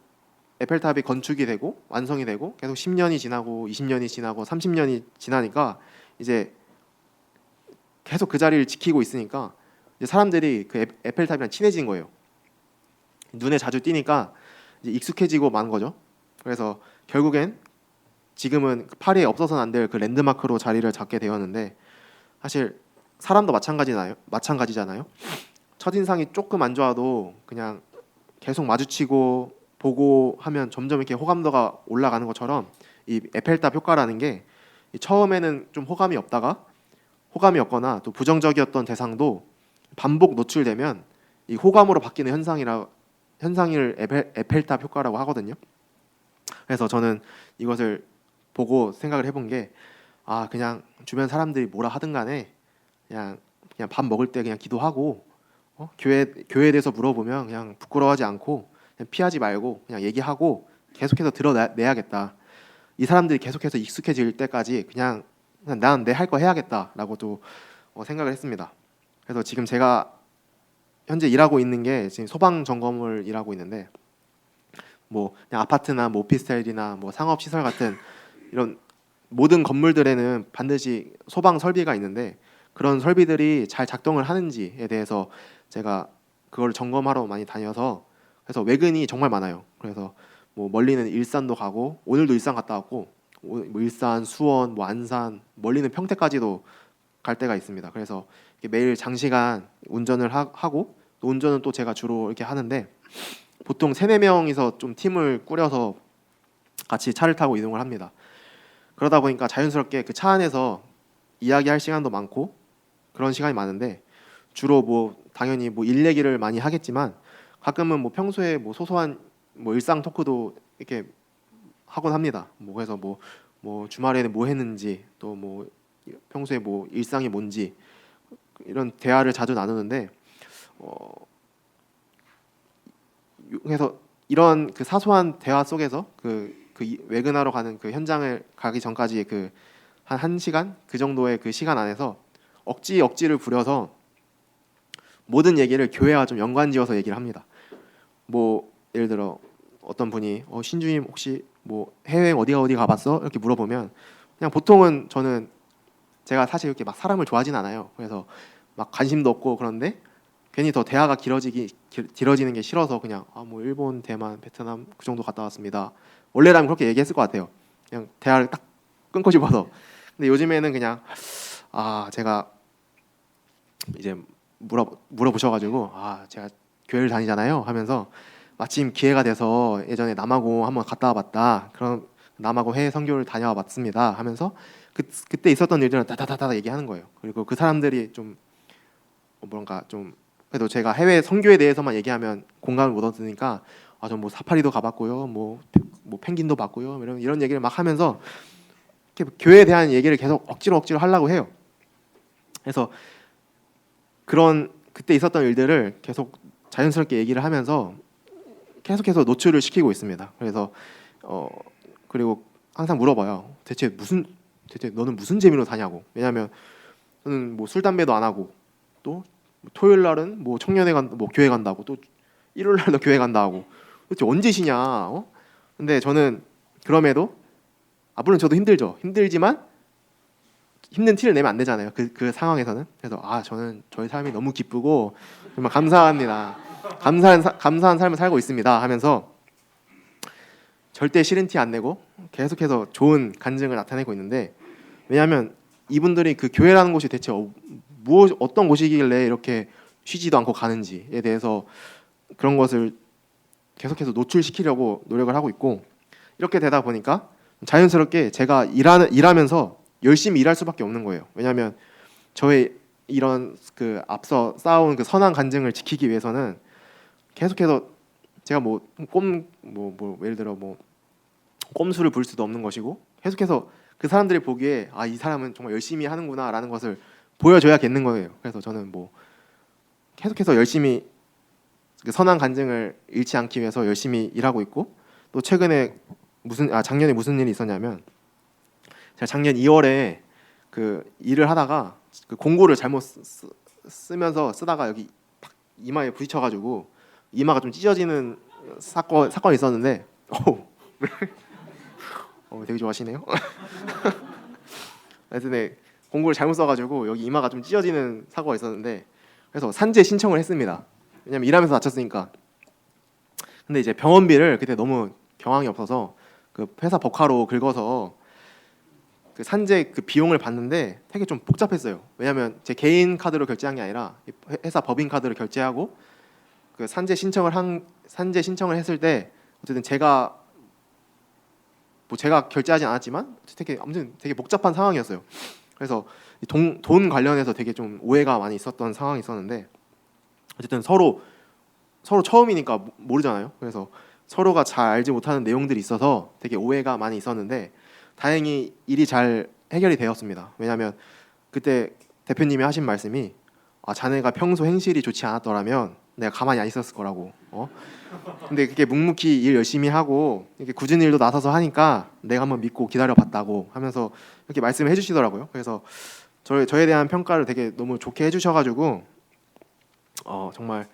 에펠탑이 건축이 되고 완성이 되고 계속 10년이 지나고 20년이 지나고 30년이 지나니까 이제 계속 그 자리를 지키고 있으니까 이제 사람들이 그 에펠탑이랑 친해진 거예요. 눈에 자주 띄니까 이제 익숙해지고 만 거죠. 그래서 결국엔 지금은 파리에 없어서는 안 될 그 랜드마크로 자리를 잡게 되었는데, 사실 사람도 마찬가지잖아요. 첫인상이 조금 안 좋아도 그냥 계속 마주치고 보고 하면 점점 이렇게 호감도가 올라가는 것처럼 이 에펠탑 효과라는 게 처음에는 좀 호감이 없거나 또 부정적이었던 대상도 반복 노출되면 이 호감으로 바뀌는 현상을 에펠탑 효과라고 하거든요. 그래서 저는 이것을 보고 생각을 해본 게 그냥 주변 사람들이 뭐라 하든 간에 그냥 밥 먹을 때 그냥 기도하고 교회에 대해서 물어보면 그냥 부끄러워하지 않고 그냥 피하지 말고 그냥 얘기하고 계속해서 드러내야겠다. 이 사람들이 계속해서 익숙해질 때까지 그냥 난 내 할 거 해야겠다라고 또 생각을 했습니다. 그래서 지금 제가 현재 일하고 있는 게 지금 소방 점검을 일하고 있는데, 뭐 그냥 아파트나 뭐 오피스텔이나 뭐 상업 시설 같은 이런 모든 건물들에는 반드시 소방 설비가 있는데 그런 설비들이 잘 작동을 하는지에 대해서 제가 그걸 점검하러 많이 다녀서 그래서 외근이 정말 많아요. 그래서 뭐 멀리는 일산도 가고 오늘도 일산 갔다 왔고 뭐 일산, 수원, 뭐 안산, 멀리는 평택까지도 갈 때가 있습니다. 그래서 매일 장시간 운전을 하고 또 운전은 또 제가 주로 이렇게 하는데 보통 3-4명이서 좀 팀을 꾸려서 같이 차를 타고 이동을 합니다. 그러다 보니까 자연스럽게 그 차 안에서 이야기할 시간도 많고 그런 시간이 많은데 주로 뭐 당연히 뭐 일 얘기를 많이 하겠지만 가끔은 뭐 평소에 뭐 소소한 뭐 일상 토크도 이렇게 하곤 합니다. 뭐 그래서 뭐 주말에는 뭐 했는지 또 뭐 평소에 뭐 일상이 뭔지 이런 대화를 자주 나누는데 그래서 이런 그 사소한 대화 속에서 외근하러 가는 그 현장을 가기 전까지 그 한 1시간 그 정도의 그 시간 안에서 억지를 부려서 모든 얘기를 교회와 좀 연관지어서 얘기를 합니다. 뭐 예를 들어 어떤 분이 신주님 혹시 뭐 해외 어디 가봤어? 이렇게 물어보면 그냥 보통은 저는 제가 사실 이렇게 막 사람을 좋아하진 않아요. 그래서 막 관심도 없고 그런데 괜히 더 대화가 길어지는 게 싫어서 그냥 뭐 일본, 대만, 베트남 그 정도 갔다 왔습니다. 원래라면 그렇게 얘기했을 것 같아요. 그냥 대화를 딱 끊고 싶어서. 근데 요즘에는 그냥 제가 이제 물어보셔가지고 제가 교회를 다니잖아요 하면서 마침 기회가 돼서 예전에 남아공 한번 갔다 와봤다. 그런 남아공 해외 선교를 다녀와 봤습니다 하면서 그때 있었던 일들은 다다다다 얘기하는 거예요. 그리고 그 사람들이 좀 뭔가 좀 그래도 제가 해외 선교에 대해서만 얘기하면 공감을 못 얻으니까 저 뭐 사파리도 가봤고요, 뭐 펭귄도 봤고요, 이런 얘기를 막 하면서 이렇게 교회에 대한 얘기를 계속 억지로 하려고 해요. 그래서 그런 그때 있었던 일들을 계속 자연스럽게 얘기를 하면서 계속해서 노출을 시키고 있습니다. 그래서 그리고 항상 물어봐요. 대체 너는 무슨 재미로 사냐고. 왜냐하면 저는 뭐 술 담배도 안 하고 또 토요일 날은 뭐 청년회 뭐 교회 간다고 또 일요일 날도 교회 간다 하고 도대체 언제 쉬냐? 근데 저는 그럼에도 물론 저도 힘들지만 힘든 티를 내면 안 되잖아요. 그 상황에서는. 그래서 저는 저희 삶이 너무 기쁘고 정말 감사합니다. 감사한 삶을 살고 있습니다 하면서 절대 싫은 티 안 내고 계속해서 좋은 간증을 나타내고 있는데 왜냐하면 이분들이 그 교회라는 곳이 대체 어떤 곳이길래 이렇게 쉬지도 않고 가는지에 대해서 그런 것을 계속해서 노출시키려고 노력을 하고 있고 이렇게 되다 보니까 자연스럽게 제가 일하면서 열심히 일할 수밖에 없는 거예요. 왜냐하면 저의 이런 그 앞서 쌓아온 그 선한 간증을 지키기 위해서는 계속해서 제가 예를 들어 꼼수를 부릴 수도 없는 것이고 계속해서 그 사람들이 보기에 이 사람은 정말 열심히 하는구나라는 것을 보여줘야겠는 거예요. 그래서 저는 계속해서 열심히 그 선한 간증을 잃지 않기 위해서 열심히 일하고 있고 또 최근에 작년에 무슨 일이 있었냐면 제가 작년 2월에 그 일을 하다가 그 공고를 잘못 쓰다가 여기 이마에 부딪혀가지고 이마가 좀 찢어지는 사건이 있었는데 되게 좋아하시네요. 하여튼 공고를 잘못 써가지고 여기 이마가 좀 찢어지는 사고가 있었는데 그래서 산재 신청을 했습니다. 왜냐면 일하면서 다쳤으니까. 근데 이제 병원비를 그때 너무 경황이 없어서 그 회사 법카로 긁어서 그 산재 그 비용을 받는데 되게 좀 복잡했어요. 왜냐면 제 개인 카드로 결제한 게 아니라 회사 법인 카드로 결제하고 그 산재 신청을 했을 때 어쨌든 제가 결제하진 않았지만 아무튼 되게 복잡한 상황이었어요. 그래서 돈 관련해서 되게 좀 오해가 많이 있었던 상황이 있었는데 어쨌든 서로 처음이니까 모르잖아요. 그래서 서로가 잘 알지 못하는 내용들이 있어서 되게 오해가 많이 있었는데 다행히 일이 잘 해결이 되었습니다. 왜냐하면 그때 대표님이 하신 말씀이 자네가 평소 행실이 좋지 않았더라면 내가 가만히 안 있었을 거라고. 근데 그게 묵묵히 일 열심히 하고 이렇게 굳은 일도 나서서 하니까 내가 한번 믿고 기다려봤다고 하면서 이렇게 말씀을 해주시더라고요. 그래서 저에 대한 평가를 되게 너무 좋게 해주셔가지고 정말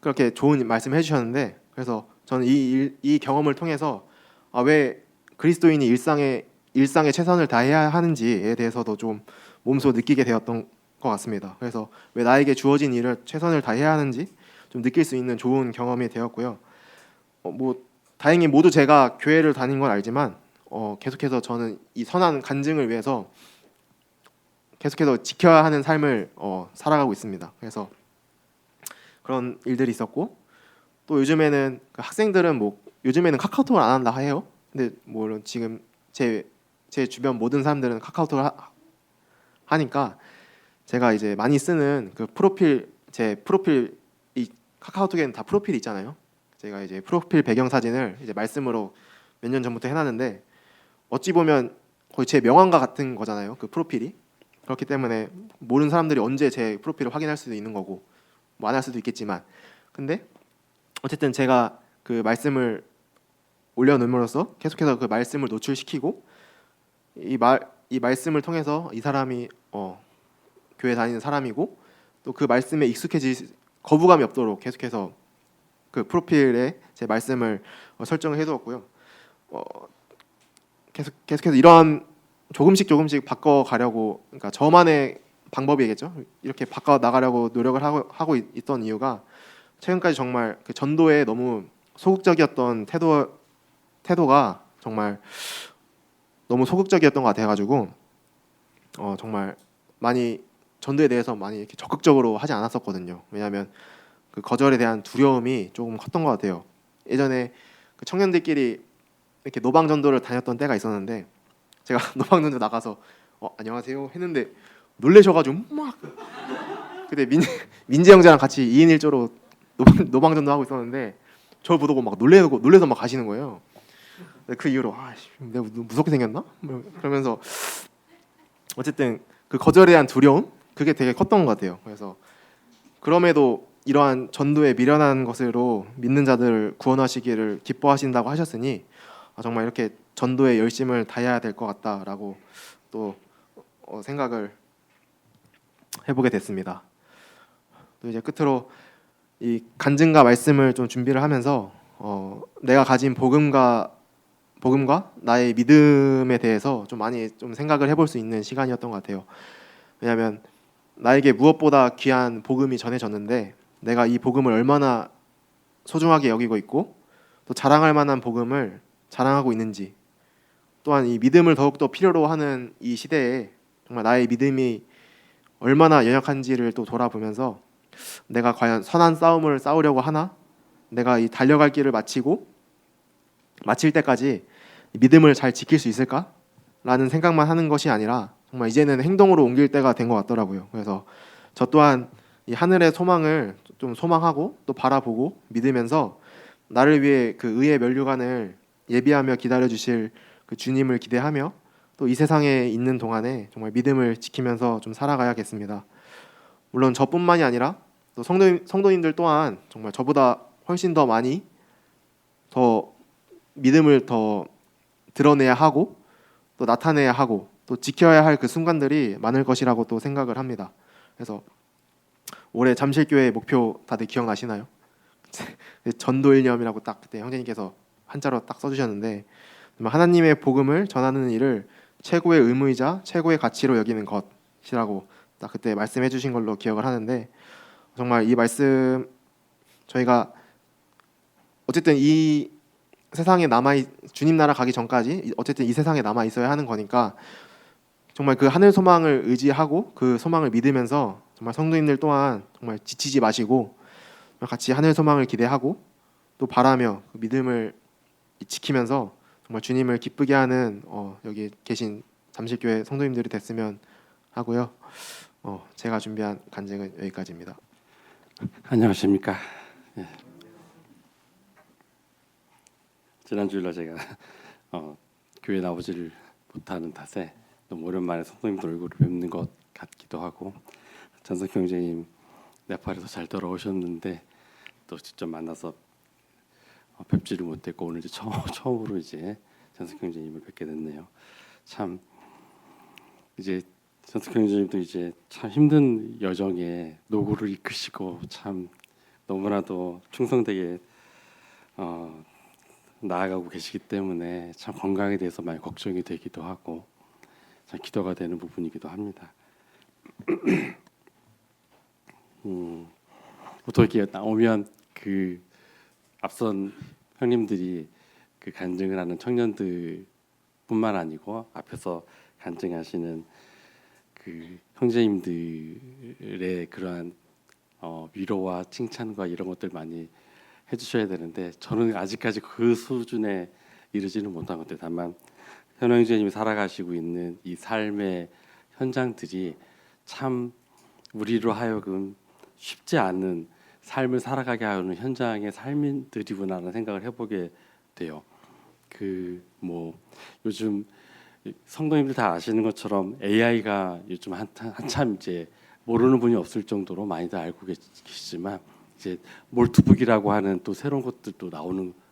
그렇게 좋은 말씀을 해주셨는데 그래서 저는 이 경험을 통해서 왜 그리스도인이 일상에 최선을 다해야 하는지에 대해서도 좀 몸소 느끼게 되었던 것 같습니다. 그래서 왜 나에게 주어진 일을 최선을 다해야 하는지 좀 느낄 수 있는 좋은 경험이 되었고요. 뭐 다행히 모두 제가 교회를 다닌 건 알지만 계속해서 저는 이 선한 간증을 위해서 계속해서 지켜야 하는 삶을 살아가고 있습니다. 그래서 그런 일들이 있었고, 또 요즘에는 그 학생들은 뭐 요즘에는 카카오톡을 안 한다 해요. 근데 물론 지금 제 주변 모든 사람들은 카카오톡을 하니까 제가 이제 많이 쓰는 그 제 프로필, 이 카카오톡에는 다 프로필이 있잖아요. 제가 이제 프로필 배경 사진을 이제 말씀으로 몇 년 전부터 해놨는데, 어찌 보면 거의 제 명함과 같은 거잖아요, 그 프로필이. 그렇기 때문에 모르는 사람들이 언제 제 프로필을 확인할 수도 있는 거고, 뭐 안 할 수도 있겠지만, 근데 어쨌든 제가 그 말씀을 올려놓음으로써 계속해서 그 말씀을 노출시키고, 이 말씀을 통해서 이 사람이 교회 다니는 사람이고, 또 그 말씀에 익숙해질 거부감이 없도록 계속해서 그 프로필에 제 말씀을 설정을 해두었고요. 어, 계속해서 이러한 조금씩 바꿔 가려고, 그러니까 저만의 방법이겠죠. 이렇게 바꿔 나가려고 노력을 하고 있던 이유가, 최근까지 정말 그 전도에 너무 소극적이었던 태도가 정말 너무 소극적이었던 것 같아가지고 정말 많이 전도에 대해서 많이 이렇게 적극적으로 하지 않았었거든요. 왜냐하면 그 거절에 대한 두려움이 조금 컸던 것 같아요. 예전에 그 청년들끼리 이렇게 노방 전도를 다녔던 때가 있었는데, 제가 노방 전도 나가서 안녕하세요 했는데 놀래셔가지고 막 그때 민재 형제랑 같이 2인 1조로 노방 전도 하고 있었는데, 저를 보고 막 놀래서 막 가시는 거예요. 그 이후로 내가 무섭게 생겼나? 뭐 그러면서 어쨌든 그 거절에 대한 두려움, 그게 되게 컸던 것 같아요. 그래서 그럼에도 이러한 전도에 미련한 것으로 믿는 자들을 구원하시기를 기뻐하신다고 하셨으니 정말 이렇게 전도에 열심을 다해야 될 것 같다라고 또 생각을 해보게 됐습니다. 또 이제 끝으로 이 간증과 말씀을 좀 준비를 하면서 내가 가진 복음과 나의 믿음에 대해서 좀 많이 좀 생각을 해볼 수 있는 시간이었던 것 같아요. 왜냐하면 나에게 무엇보다 귀한 복음이 전해졌는데, 내가 이 복음을 얼마나 소중하게 여기고 있고 또 자랑할 만한 복음을 자랑하고 있는지, 또한 이 믿음을 더욱더 필요로 하는 이 시대에 정말 나의 믿음이 얼마나 연약한지를 또 돌아보면서, 내가 과연 선한 싸움을 싸우려고 하나, 내가 이 달려갈 길을 마칠 때까지 믿음을 잘 지킬 수 있을까? 라는 생각만 하는 것이 아니라 정말 이제는 행동으로 옮길 때가 된 것 같더라고요. 그래서 저 또한 이 하늘의 소망을 좀 소망하고 또 바라보고 믿으면서, 나를 위해 그 의의 면류관을 예비하며 기다려 주실 그 주님을 기대하며, 또 이 세상에 있는 동안에 정말 믿음을 지키면서 좀 살아가야겠습니다. 물론 저뿐만이 아니라 또 성도님들 또한 정말 저보다 훨씬 더 많이 더 믿음을 더 드러내야 하고 또 나타내야 하고 또 지켜야 할 그 순간들이 많을 것이라고 또 생각을 합니다. 그래서 올해 잠실교회 목표 다들 기억나시나요? 전도일념이라고 딱 그때 형제님께서 한자로 딱 써주셨는데, 하나님의 복음을 전하는 일을 최고의 의무이자 최고의 가치로 여기는 것이라고 딱 그때 말씀해 주신 걸로 기억을 하는데, 정말 이 말씀, 저희가 어쨌든 이 세상에 주님 나라 가기 전까지 어쨌든 이 세상에 남아 있어야 하는 거니까, 정말 그 하늘 소망을 의지하고 그 소망을 믿으면서 정말 성도님들 또한 정말 지치지 마시고 같이 하늘 소망을 기대하고 또 바라며 그 믿음을 지키면서 정말 주님을 기쁘게 하는 여기 계신 잠실교회 성도님들이 됐으면 하고요. 제가 준비한 간증은 여기까지입니다. 안녕하십니까. 예. 지난 주일날 제가 교회 나오지를 못하는 탓에 너무 오랜만에 성도님들 얼굴을 뵙는 것 같기도 하고, 전석 형제님 네팔에서 잘 돌아오셨는데 또 직접 만나서 뵙지를 못했고, 오늘 이제 처음으로 이제 전석 형제님을 뵙게 됐네요. 참 이제 전석 형제님도 이제 참 힘든 여정에 노고를 이끄시고 참 너무나도 충성되게 나아가고 계시기 때문에 참 건강에 대해서 많이 걱정이 되기도 하고 참 기도가 되는 부분이기도 합니다. 보통 이렇게 나오면 그 앞선 형님들이 그 간증을 하는 청년들뿐만 아니고 앞에서 간증하시는 그 형제님들의 그러한 위로와 칭찬과 이런 것들 많이 해주셔야 되는데 저는 아직까지 그 수준에 이르지는 못한 것 같아요. 다만 현호 형제님이 살아가시고 있는 이 삶의 현장들이 참 우리로 하여금 쉽지 않은 삶을 살아가게 하는 현장의 삶들이구나라는 생각을 해보게 돼요. 그 뭐 요즘 성도님들 다 아시는 것처럼 AI가 요즘 한참 이제 모르는 분이 없을 정도로 많이들 알고 계시지만 이제 몰투북이라고 하는 또 새로운 것들도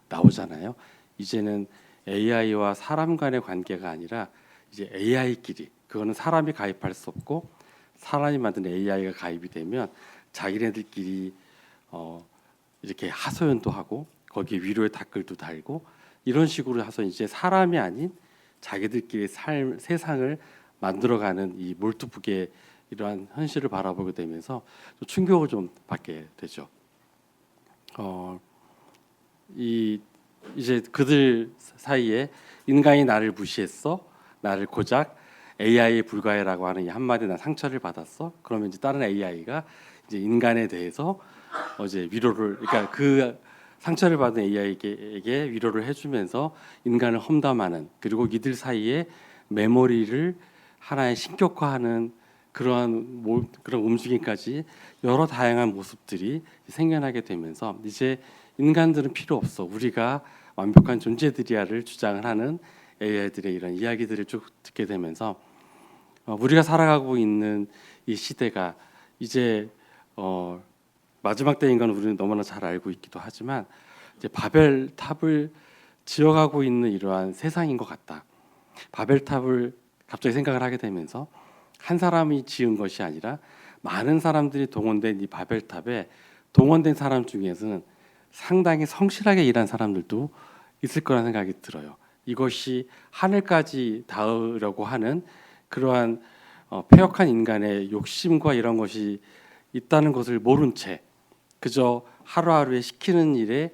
나오잖아요. 이제는 AI와 사람 간의 관계가 아니라 이제 AI끼리 그거는 사람이 가입할 수 없고 사람이 만든 AI가 가입이 되면 자기네들끼리 이렇게 하소연도 하고 거기에 위로의 댓글도 달고 이런 식으로 해서 이제 사람이 아닌 자기들끼리 세상을 만들어가는 이 몰투북의 이러한 현실을 바라보게 되면서 좀 충격을 좀 받게 되죠. 이제 그들 사이에 인간이 나를 무시했어, 나를 고작 AI에 불과해라고 하는 이 한마디 나 상처를 받았어. 그러면 이제 다른 AI가 이제 인간에 대해서 이제 위로를, 그러니까 그 상처를 받은 AI에게 위로를 해주면서 인간을 험담하는 그리고 이들 사이에 메모리를 하나의 신격화하는 그러한 그런 움직임까지 여러 다양한 모습들이 생겨나게 되면서 이제 인간들은 필요 없어. 우리가 완벽한 존재들이야를 주장을 하는 AI들의 이런 이야기들을 쭉 듣게 되면서 우리가 살아가고 있는 이 시대가 이제 마지막 때인 건 우리는 너무나 잘 알고 있기도 하지만 이제 바벨탑을 지어가고 있는 이러한 세상인 것 같다. 바벨탑을 갑자기 생각을 하게 되면서 한 사람이 지은 것이 아니라 많은 사람들이 동원된 이 바벨탑에 동원된 사람 중에서는 상당히 성실하게 일한 사람들도 있을 거라는 생각이 들어요. 이것이 하늘까지 닿으려고 하는 그러한 패역한 인간의 욕심과 이런 것이 있다는 것을 모른 채 그저 하루하루에 시키는 일에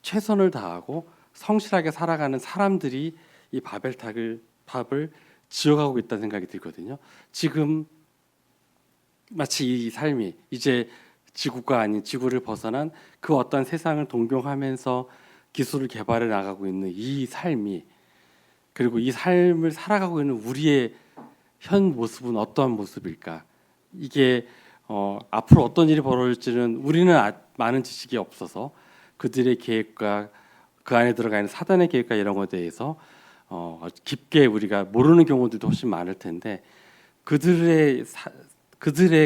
최선을 다하고 성실하게 살아가는 사람들이 이 바벨탑을 지어가고 있다는 생각이 들거든요. 지금 마치 이 삶이 이제 지구가 아닌 지구를 벗어난 그 어떤 세상을 동경하면서 기술을 개발해 나가고 있는 이 삶이 그리고 이 삶을 살아가고 있는 우리의 현 모습은 어떠한 모습일까? 이게 앞으로 어떤 일이 벌어질지는 우리는 많은 지식이 없어서 그들의 계획과 그 안에 들어가 있는 사단의 계획과 이런 것에 대해서 깊게 우리가 모르는 경우들도 훨씬 많을 텐데 그들의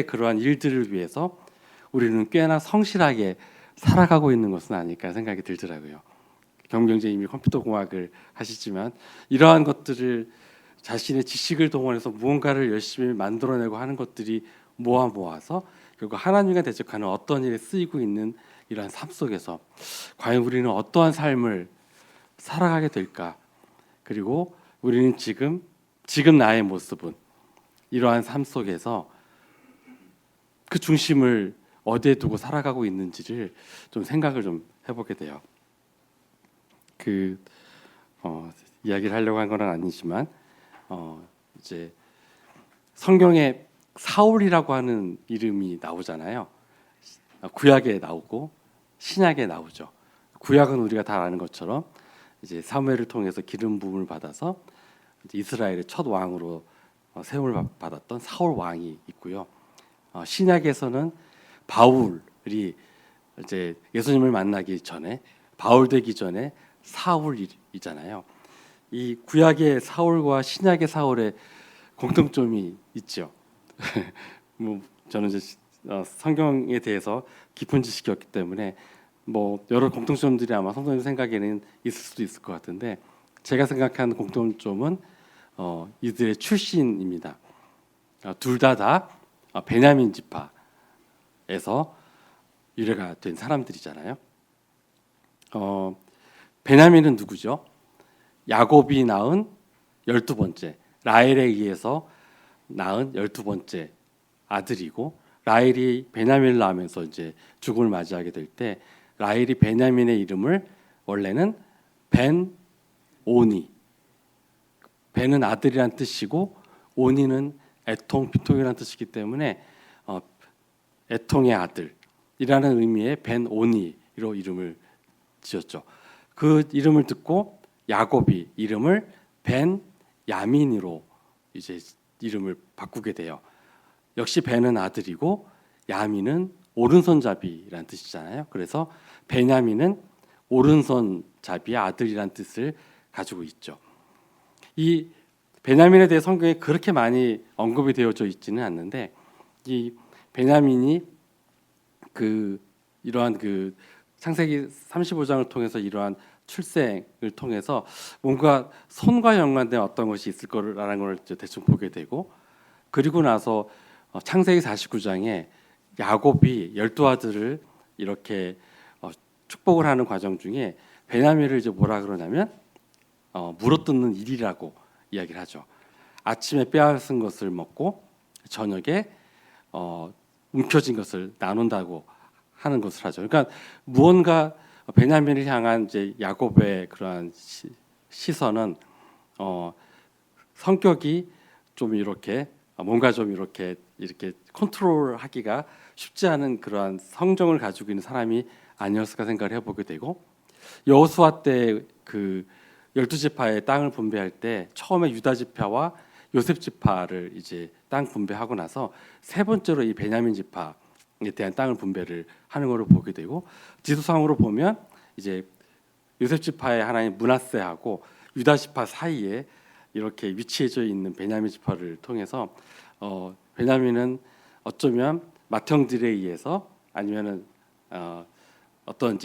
그러한 일들을 위해서 우리는 꽤나 성실하게 살아가고 있는 것은 아닐까 생각이 들더라고요. 경경재님이 컴퓨터 공학을 하시지만 이러한 것들을 자신의 지식을 동원해서 무언가를 열심히 만들어내고 하는 것들이 모아서 결국 하나님과 대적하는 어떤 일에 쓰이고 있는 이러한 삶 속에서 과연 우리는 어떠한 삶을 살아가게 될까? 그리고 우리는 지금 나의 모습은 이러한 삶 속에서 그 중심을 어디에 두고 살아가고 있는지를 좀 생각을 좀 해보게 돼요. 이야기를 하려고 한 건 아니지만 이제 성경에 사울이라고 하는 이름이 나오잖아요. 구약에 나오고 신약에 나오죠. 구약은 우리가 다 아는 것처럼 이제 사무엘을 통해서 기름 부음을 받아서 이스라엘의 첫 왕으로 세움을 받았던 사울 왕이 있고요. 신약에서는 바울이 이제 예수님을 만나기 전에 바울 되기 전에 사울이잖아요. 이 구약의 사울과 신약의 사울의 공통점이 있죠. 뭐 저는 이제 성경에 대해서 깊은 지식이 없기 때문에 뭐 여러 공통점들이 아마 성도님 생각에는 있을 수도 있을 것 같은데 제가 생각하는 공통점은 이들의 출신입니다. 둘 다 베냐민 지파에서 유래가 된 사람들이잖아요. 베냐민은 누구죠? 야곱이 낳은 12번째, 라헬에 의해서 낳은 12번째 아들이고, 라헬이 베냐민을 낳으면서 이제 죽음을 맞이하게 될 때 라헬이 베냐민의 이름을 원래는 벤 오니, 벤은 아들이란 뜻이고 오니는 애통, 비통이라는 뜻이기 때문에 애통의 아들이라는 의미의 벤 오니로 이름을 지었죠. 그 이름을 듣고 야곱이 이름을 벤 야민으로 이제 이름을 바꾸게 돼요. 역시 벤은 아들이고 야민은 오른손잡이라는 뜻이잖아요. 그래서 베냐민은 오른손잡이의 아들이라는 뜻을 가지고 있죠. 이 베냐민에 대해 성경에 그렇게 많이 언급이 되어져 있지는 않는데, 이 베냐민이 이러한 창세기 35장을 통해서 이러한 출생을 통해서 뭔가 손과 연관된 어떤 것이 있을 거라는 걸 대충 보게 되고, 그리고 나서 창세기 49장에 야곱이 12아들을 이렇게 축복을 하는 과정 중에 베냐민을 이제 뭐라 그러냐면 물어뜯는 일이라고 이야기를 하죠. 아침에 빼앗은 것을 먹고 저녁에 움켜진 것을 나눈다고 하는 것을 하죠. 그러니까 무언가 베냐민을 향한 이제 야곱의 그러한 시선은 성격이 좀 이렇게 뭔가 좀 이렇게 컨트롤하기가 쉽지 않은 그러한 성정을 가지고 있는 사람이 아니었을까 생각을 해보게 되고, 여호수아 때 그 12지파의 땅을 분배할 때 처음에 유다 지파와 요셉 지파를 이제 땅 분배하고 나서 세 번째로 이 베냐민 지파에 대한 땅을 분배를 하는 것을 보게 되고, 지도상으로 보면 이제 요셉 지파의 하나인 므낫세하고 유다 지파 사이에 이렇게 위치해져 있는 베냐민 지파를 통해서 베냐민은 어쩌면 맏형들에 의해서 아니면은 어떤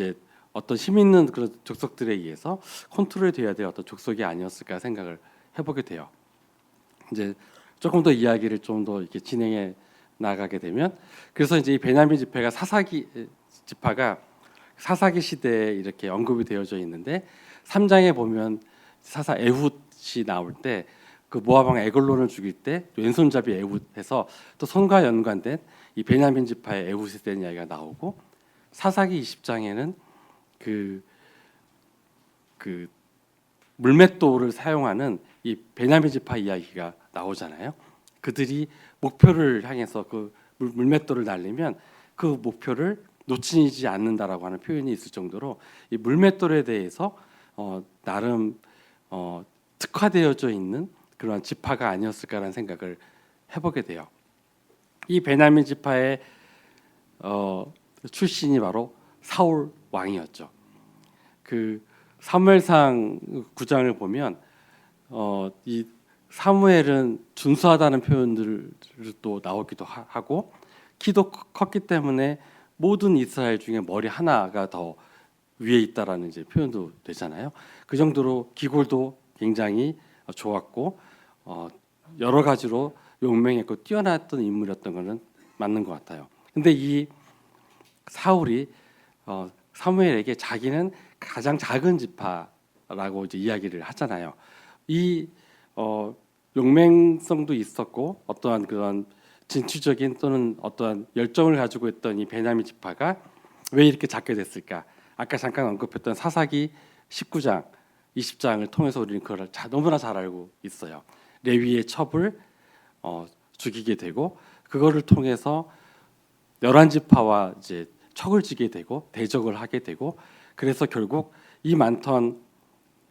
힘 있는 그런 족속들에 의해서 컨트롤이 돼야 될 어떤 족속이 아니었을까 생각을 해보게 돼요. 이제 조금 더 이야기를 좀 더 이렇게 진행해 나가게 되면, 그래서 이제 이 베냐민 지파가 사사기 시대에 이렇게 언급이 되어져 있는데, 3장에 보면 사사 에훗이 나올 때 그 모압 왕 에글론을 죽일 때 왼손잡이 에훗해서 또 손과 연관된 이 베냐민 지파의 에훗에 대한 이야기가 나오고, 사사기 20장에는 그 물맷돌을 사용하는 이 베냐민 지파 이야기가 나오잖아요. 그들이 목표를 향해서 그 물맷돌을 날리면 그 목표를 놓치지 않는다라고 하는 표현이 있을 정도로 이 물맷돌에 대해서 나름 특화되어져 있는 그런 지파가 아니었을까라는 생각을 해보게 돼요. 이 베냐민 지파의 출신이 바로 사울 왕이었죠. 그 사무엘상 9장을 보면 이 사무엘은 준수하다는 표현들도 나오기도 하고, 키도 컸기 때문에 모든 이스라엘 중에 머리 하나가 더 위에 있다라는 이제 표현도 되잖아요. 그 정도로 기골도 굉장히 좋았고 여러 가지로 용맹했고 뛰어났던 인물이었던 것은 맞는 것 같아요. 근데 이 사울이 사무엘에게 자기는 가장 작은 지파라고 이제 이야기를 하잖아요. 이 용맹성도 있었고 어떠한 그런 진취적인 또는 어떠한 열정을 가지고 있던 이 베냐민 지파가 왜 이렇게 작게 됐을까? 아까 잠깐 언급했던 사사기 19장, 20장을 통해서 우리는 그걸 너무나 잘 알고 있어요. 레위의 첩을 죽이게 되고, 그거를 통해서 11지파와 이제 척을 지게 되고 대적을 하게 되고, 그래서 결국 이 많던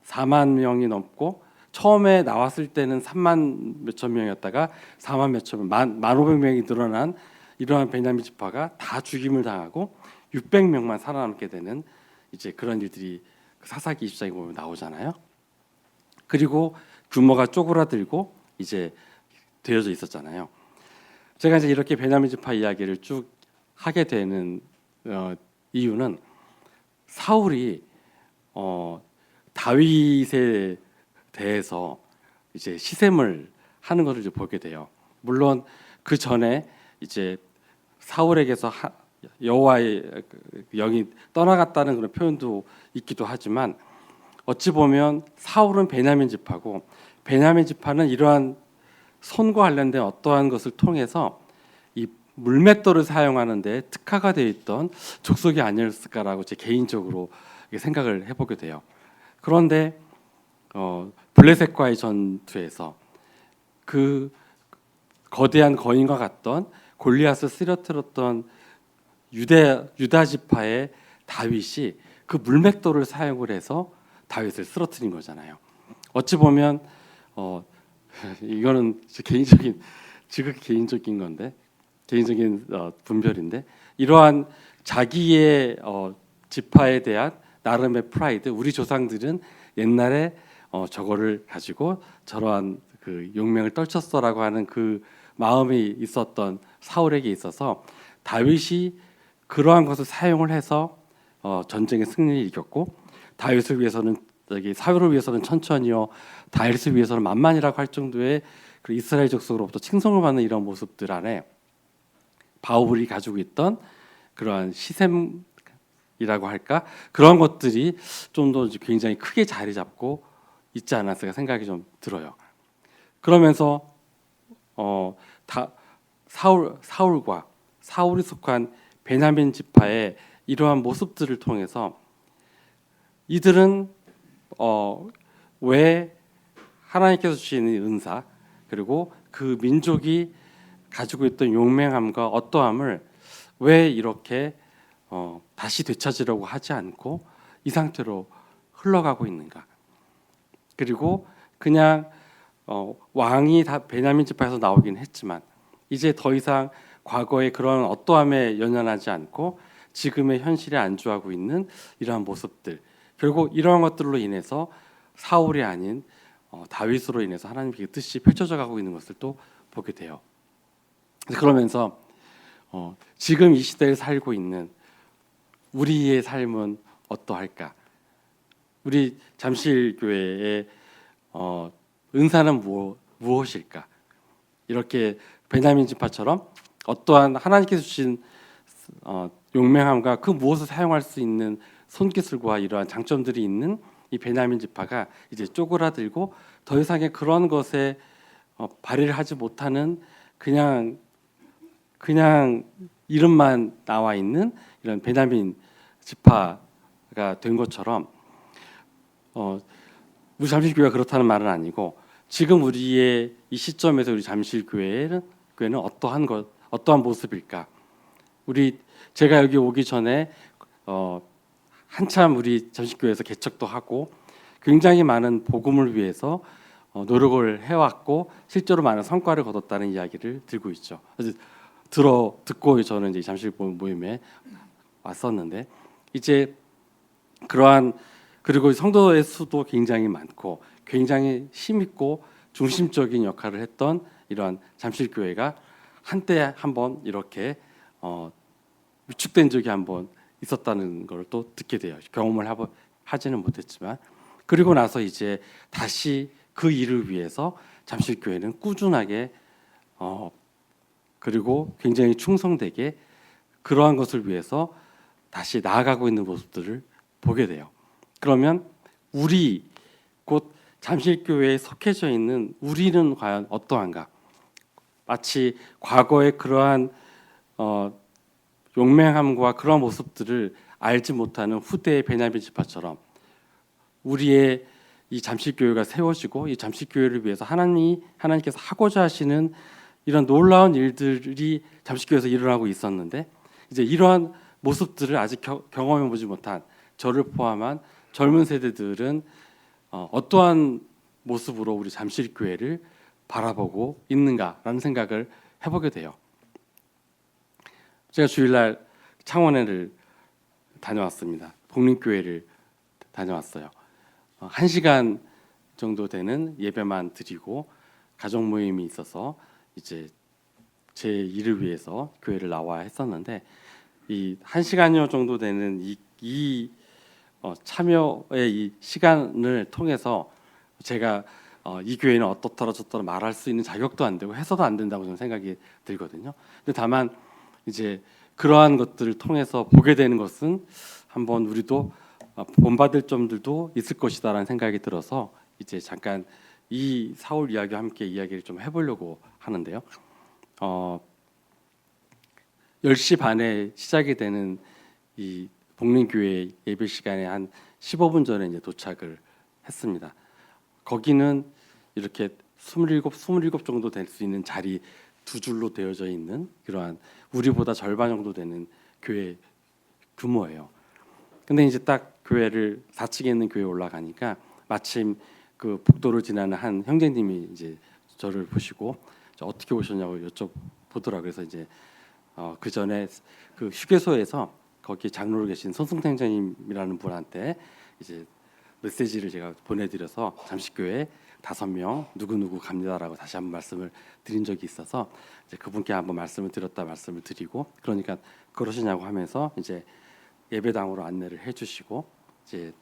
4만 명이 넘고, 처음에 나왔을 때는 3만 몇천 명이었다가 4만 몇천 명, 1,500명이 늘어난 이러한 베냐민 지파가 다 죽임을 당하고 600명만 살아남게 되는 이제 그런 일들이 사사기 20장에 보면 나오잖아요. 그리고 규모가 쪼그라들고 이제 되어져 있었잖아요. 제가 이제 이렇게 베냐민 지파 이야기를 쭉 하게 되는 이유는 사울이 다윗에 대해서 이제 시샘을 하는 것을 이제 보게 돼요. 물론 그 전에 이제 사울에게서 여호와의 영이 떠나갔다는 그런 표현도 있기도 하지만, 어찌 보면 사울은 베냐민 지파고 베냐민 지파는 이러한 손과 관련된 어떠한 것을 통해서 이 물맷돌을 사용하는 데 특화가 되어 있던 족속이 아니었을까라고 제 개인적으로 생각을 해보게 돼요. 그런데 블레셋과의 전투에서 그 거대한 거인과 같던 골리앗을 쓰러뜨렸던 유다 지파의 다윗이 그 물맷돌을 사용을 해서 다윗을 쓰러뜨린 거잖아요. 어찌 보면 이거는 지극히 개인적인 건데 개인적인 분별인데 이러한 자기의 지파에 대한 나름의 프라이드, 우리 조상들은 옛날에 저거를 가지고 저러한 그 용맹을 떨쳤어라고 하는 그 마음이 있었던 사울에게 있어서 다윗이 그러한 것을 사용을 해서 전쟁의 승리를 이겼고 다윗을 위해서는 사울을 위해서는 천천히요 다윗을 위해서는 만만이라고 할 정도의 그 이스라엘 족속으로부터 칭송을 받는 이런 모습들 안에 바울이 가지고 있던 그러한 시샘이라고 할까 그런 것들이 좀 더 굉장히 크게 자리 잡고 있지 않았을까 생각이 좀 들어요. 그러면서 사울과 사울이 속한 베냐민 지파의 이러한 모습들을 통해서 이들은 왜 하나님께서 주시는 은사 그리고 그 민족이 가지고 있던 용맹함과 어떠함을 왜 이렇게 다시 되찾으려고 하지 않고 이 상태로 흘러가고 있는가? 그리고 그냥 왕이 다 베냐민 지파에서 나오긴 했지만 이제 더 이상 과거의 그런 어떠함에 연연하지 않고 지금의 현실에 안주하고 있는 이러한 모습들 결국 이러한 것들로 인해서 사울이 아닌 다윗으로 인해서 하나님의 뜻이 펼쳐져 가고 있는 것을 또 보게 돼요. 그러면서 지금 이 시대에 살고 있는 우리의 삶은 어떠할까? 우리 잠실교회의 은사는 무엇일까? 이렇게 베냐민 지파처럼 어떠한 하나님께서 주신 용맹함과 그 무엇을 사용할 수 있는 손기술과 이러한 장점들이 있는 이 베냐민 지파가 이제 쪼그라들고 더 이상의 그런 것에 발휘를 하지 못하는 그냥 이름만 나와 있는 이런 베냐민 지파가 된 것처럼 우리 잠실교회가 그렇다는 말은 아니고 지금 우리의 이 시점에서 우리 잠실교회는 어떠한 모습일까? 제가 여기 오기 전에 한참 우리 잠실교회에서 개척도 하고 굉장히 많은 복음을 위해서 노력을 해왔고 실제로 많은 성과를 거뒀다는 이야기를 들고 있죠. 듣고 저는 이제 잠실 모임에 왔었는데 이제 그리고 성도의 수도 굉장히 많고 굉장히 힘있고 중심적인 역할을 했던 이러한 잠실교회가 한때 한번 이렇게 위축된 적이 한번 있었다는 걸 또 듣게 돼요. 경험을 하지는 못했지만 그리고 나서 이제 다시 그 일을 위해서 잠실교회는 꾸준하게 그리고 굉장히 충성되게 그러한 것을 위해서 다시 나아가고 있는 모습들을 보게 돼요. 그러면 우리 곧 잠실교회에 속해져 있는 우리는 과연 어떠한가? 마치 과거의 그러한 용맹함과 그러한 모습들을 알지 못하는 후대의 베냐민 지파처럼 우리의 이 잠실교회가 세워지고 이 잠실교회를 위해서 하나님께서 하고자 하시는 이런 놀라운 일들이 잠실교회에서 일어나고 있었는데 이제 이러한 모습들을 아직 경험해 보지 못한 저를 포함한 젊은 세대들은 어떠한 모습으로 우리 잠실교회를 바라보고 있는가라는 생각을 해보게 돼요. 제가 주일날 창원회를 다녀왔습니다. 복림교회를 다녀왔어요. 1시간 정도 되는 예배만 드리고 가족 모임이 있어서 이제 제 일을 위해서 교회를 나와 했었는데 이 1시간여 정도 되는 이 참여의 이 시간을 통해서 제가 이 교회는 어떻더라 저렇더라 말할 수 있는 자격도 안 되고 해서도 안 된다고 저는 생각이 들거든요. 근데 다만 이제 그러한 것들을 통해서 보게 되는 것은 한번 우리도 본받을 점들도 있을 것이다라는 생각이 들어서 이제 잠깐 이 사울 이야기와 함께 이야기를 좀 해보려고 하는데요. 10시 반에 시작이 되는 이 복림교회 예배 시간에 한 15분 전에 이제 도착을 했습니다. 거기는 이렇게 27 정도 될 수 있는 자리 두 줄로 되어져 있는 그러한 우리보다 절반 정도 되는 교회 규모예요. 근데 이제 딱 교회를 4층에 있는 교회에 올라가니까 마침 그 복도를 지나는 한 형제님이 이제 저를 보시고 어떻게 오셨냐고 여쭤보더라고요. 그래서 이제 그 전에 그 휴게소에서 거기 장로로 계신 손승탱장님이라는 분한테 이제 메시지를 제가 보내드려서 잠실교회 5명 누구누구 갑니다라고 다시 한번 말씀을 드린 적이 있어서 이제 그분께 한번 말씀을 드렸다 말씀을 드리고 그러니까 그러시냐고 하면서 이제 예배당으로 안내를 해주시고 이제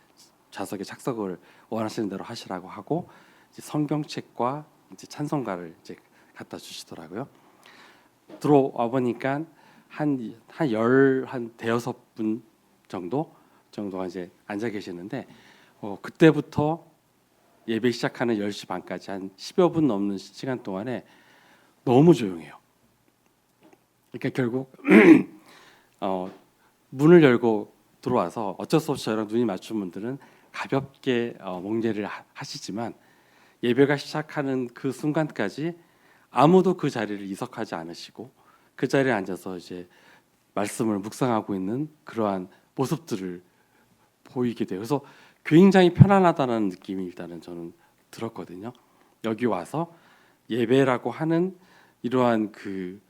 좌석에 착석을 원하시는 대로 하시라고 하고 이제 성경책과 이제 찬송가를 이제 갖다 주시더라고요. 들어와 보니까 한 대여섯 분 정도가 이제 앉아 계시는데 그때부터 예배 시작하는 10시 반까지 한 10여 분 넘는 시간 동안에 너무 조용해요. 그러니까 결국 문을 열고 들어와서 어쩔 수 없이 저랑 눈이 맞춘 분들은 가볍게 목례를 하시지만 예배가 시작하는 그 순간까지 아무도 그 자리를 이석하지 않으시고 그 자리에 앉아서 이제 말씀을 묵상하고 있는 그러한 모습들을 보이게 돼요. 그래서 굉장히 편안하다는 느낌이 일단은 저는 들었거든요. 여기 와서 예배라고 하는 이러한 그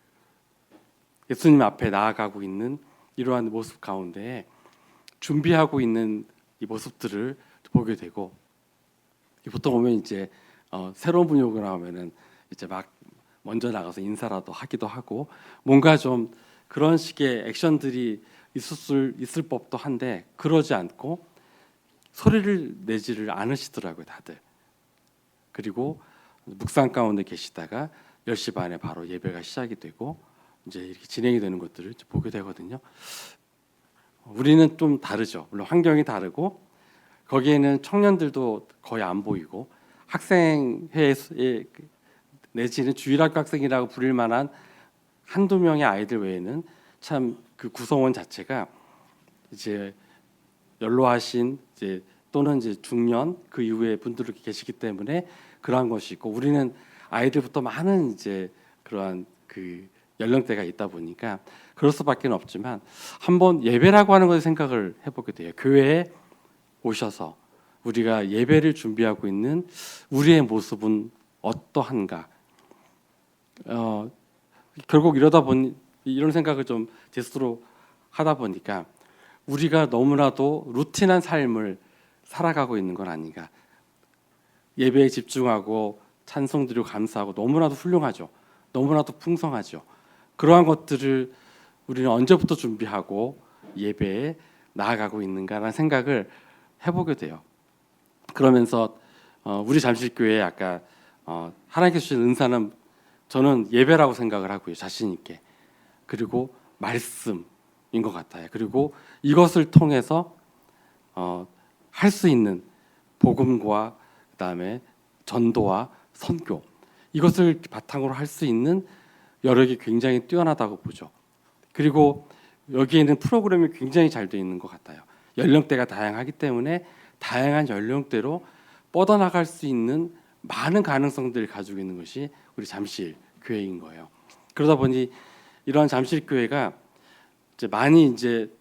예수님 앞에 나아가고 있는 이러한 모습 가운데 준비하고 있는 이 모습들을 보게 되고 보통 오면 이제 새로운 분이 오고 나오면은 이제 막 먼저 나가서 인사라도 하기도 하고 뭔가 좀 그런 식의 액션들이 있을 법도 한데 그러지 않고 소리를 내지를 않으시더라고요 다들. 그리고 묵상 가운데 계시다가 10시 반에 바로 예배가 시작이 되고 이제 이렇게 진행이 되는 것들을 보게 되거든요. 우리는 좀 다르죠. 물론 환경이 다르고 거기에는 청년들도 거의 안 보이고 학생회 내지는 주일학교 학생이라고 부릴 만한 한두 명의 아이들 외에는 참 그 구성원 자체가 이제 연로하신 이제 또는 이제 중년 그 이후에 분들이 계시기 때문에 그러한 것이 있고 우리는 아이들부터 많은 이제 그러한 그 연령대가 있다 보니까 그럴 수밖에 없지만 한번 예배라고 하는 것을 생각을 해보게 돼요. 교회에 오셔서 우리가 예배를 준비하고 있는 우리의 모습은 어떠한가? 결국 이러다 보니 이런 생각을 좀 제 스스로 하다 보니까 우리가 너무나도 루틴한 삶을 살아가고 있는 건 아닌가. 예배에 집중하고 찬송 드리고 감사하고 너무나도 훌륭하죠. 너무나도 풍성하죠. 그러한 것들을 우리는 언제부터 준비하고 예배에 나아가고 있는가라는 생각을 해보게 돼요. 그러면서 우리 잠실교회 아까 하나님께서 주신 은사는 저는 예배라고 생각을 하고요. 자신 있게. 그리고 말씀인 것 같아요. 그리고 이것을 통해서 할 수 있는 복음과 그다음에 전도와 선교 이것을 바탕으로 할 수 있는 여력이 굉장히 뛰어나다고 보죠. 그리고 여기에는 프로그램이 굉장히 잘 되어 있는 것 같아요. 연령대가 다양하기 때문에 다양한 연령대로 뻗어나갈 수 있는 많은 가능성들을 가지고 있는 것이 우리 잠실 교회인 거예요. 그러다 보니 이러한 잠실 교회가 이제 많이 이제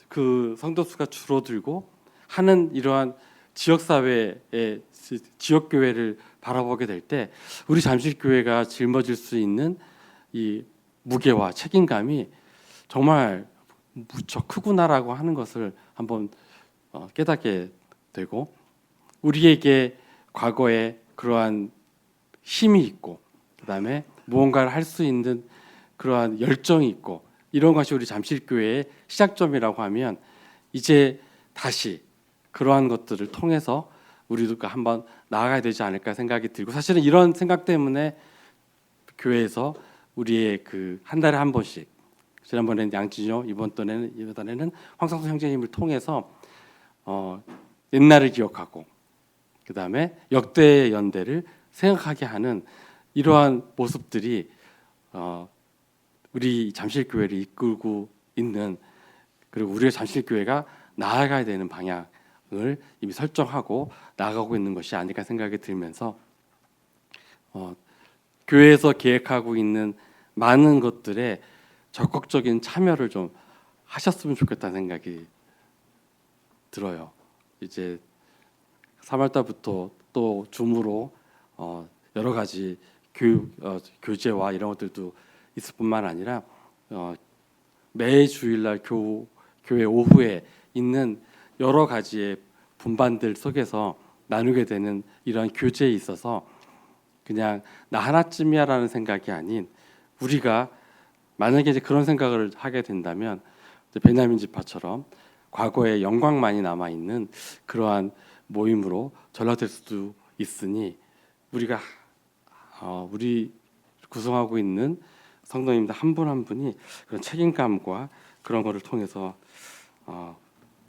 그 성도 수가 줄어들고 하는 이러한 지역 사회의 지역 교회를 바라보게 될 때 우리 잠실 교회가 짊어질 수 있는 이 무게와 책임감이 정말 무척 크구나라고 하는 것을 한번 깨닫게 되고 우리에게 과거에 그러한 힘이 있고 그다음에 무언가를 할 수 있는 그러한 열정이 있고 이런 것이 우리 잠실교회의 시작점이라고 하면 이제 다시 그러한 것들을 통해서 우리도 한번 나아가야 되지 않을까 생각이 들고 사실은 이런 생각 때문에 교회에서 우리의 그 한 달에 한 번씩 지난번에는 양진호 이번에는 황상수 형제님을 통해서 옛날을 기억하고 그 다음에 역대 연대를 생각하게 하는 이러한 모습들이 우리 잠실교회를 이끌고 있는, 그리고 우리의 잠실교회가 나아가야 되는 방향을 이미 설정하고 나아가고 있는 것이 아닐까 생각이 들면서 교회에서 계획하고 있는 많은 것들에 적극적인 참여를 좀 하셨으면 좋겠다는 생각이 들어요. 이제 3월달부터 또 줌으로 여러 가지 교제와 이런 것들도 있을 뿐만 아니라 매 주일날 교회 오후에 있는 여러 가지의 분반들 속에서 나누게 되는 이러한 교제에 있어서 그냥 나 하나쯤이야라는 생각이 아닌, 우리가 만약에 이제 그런 생각을 하게 된다면 베냐민 지파처럼 과거에 영광만이 남아 있는 그러한 모임으로 전락될 수도 있으니, 우리가 우리 구성하고 있는 성도님들 한 분 한 분이 그런 책임감과 그런 거를 통해서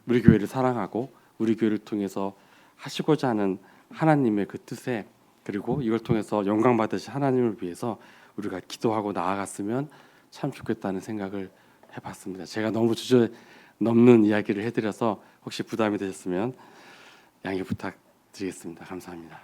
우리 교회를 사랑하고 우리 교회를 통해서 하시고자 하는 하나님의 그 뜻에, 그리고 이걸 통해서 영광 받으신 하나님을 위해서 우리가 기도하고 나아갔으면 참 좋겠다는 생각을 해봤습니다. 제가 너무 주제 넘는 이야기를 해드려서 혹시 부담이 되셨으면 양해 부탁드리겠습니다. 감사합니다.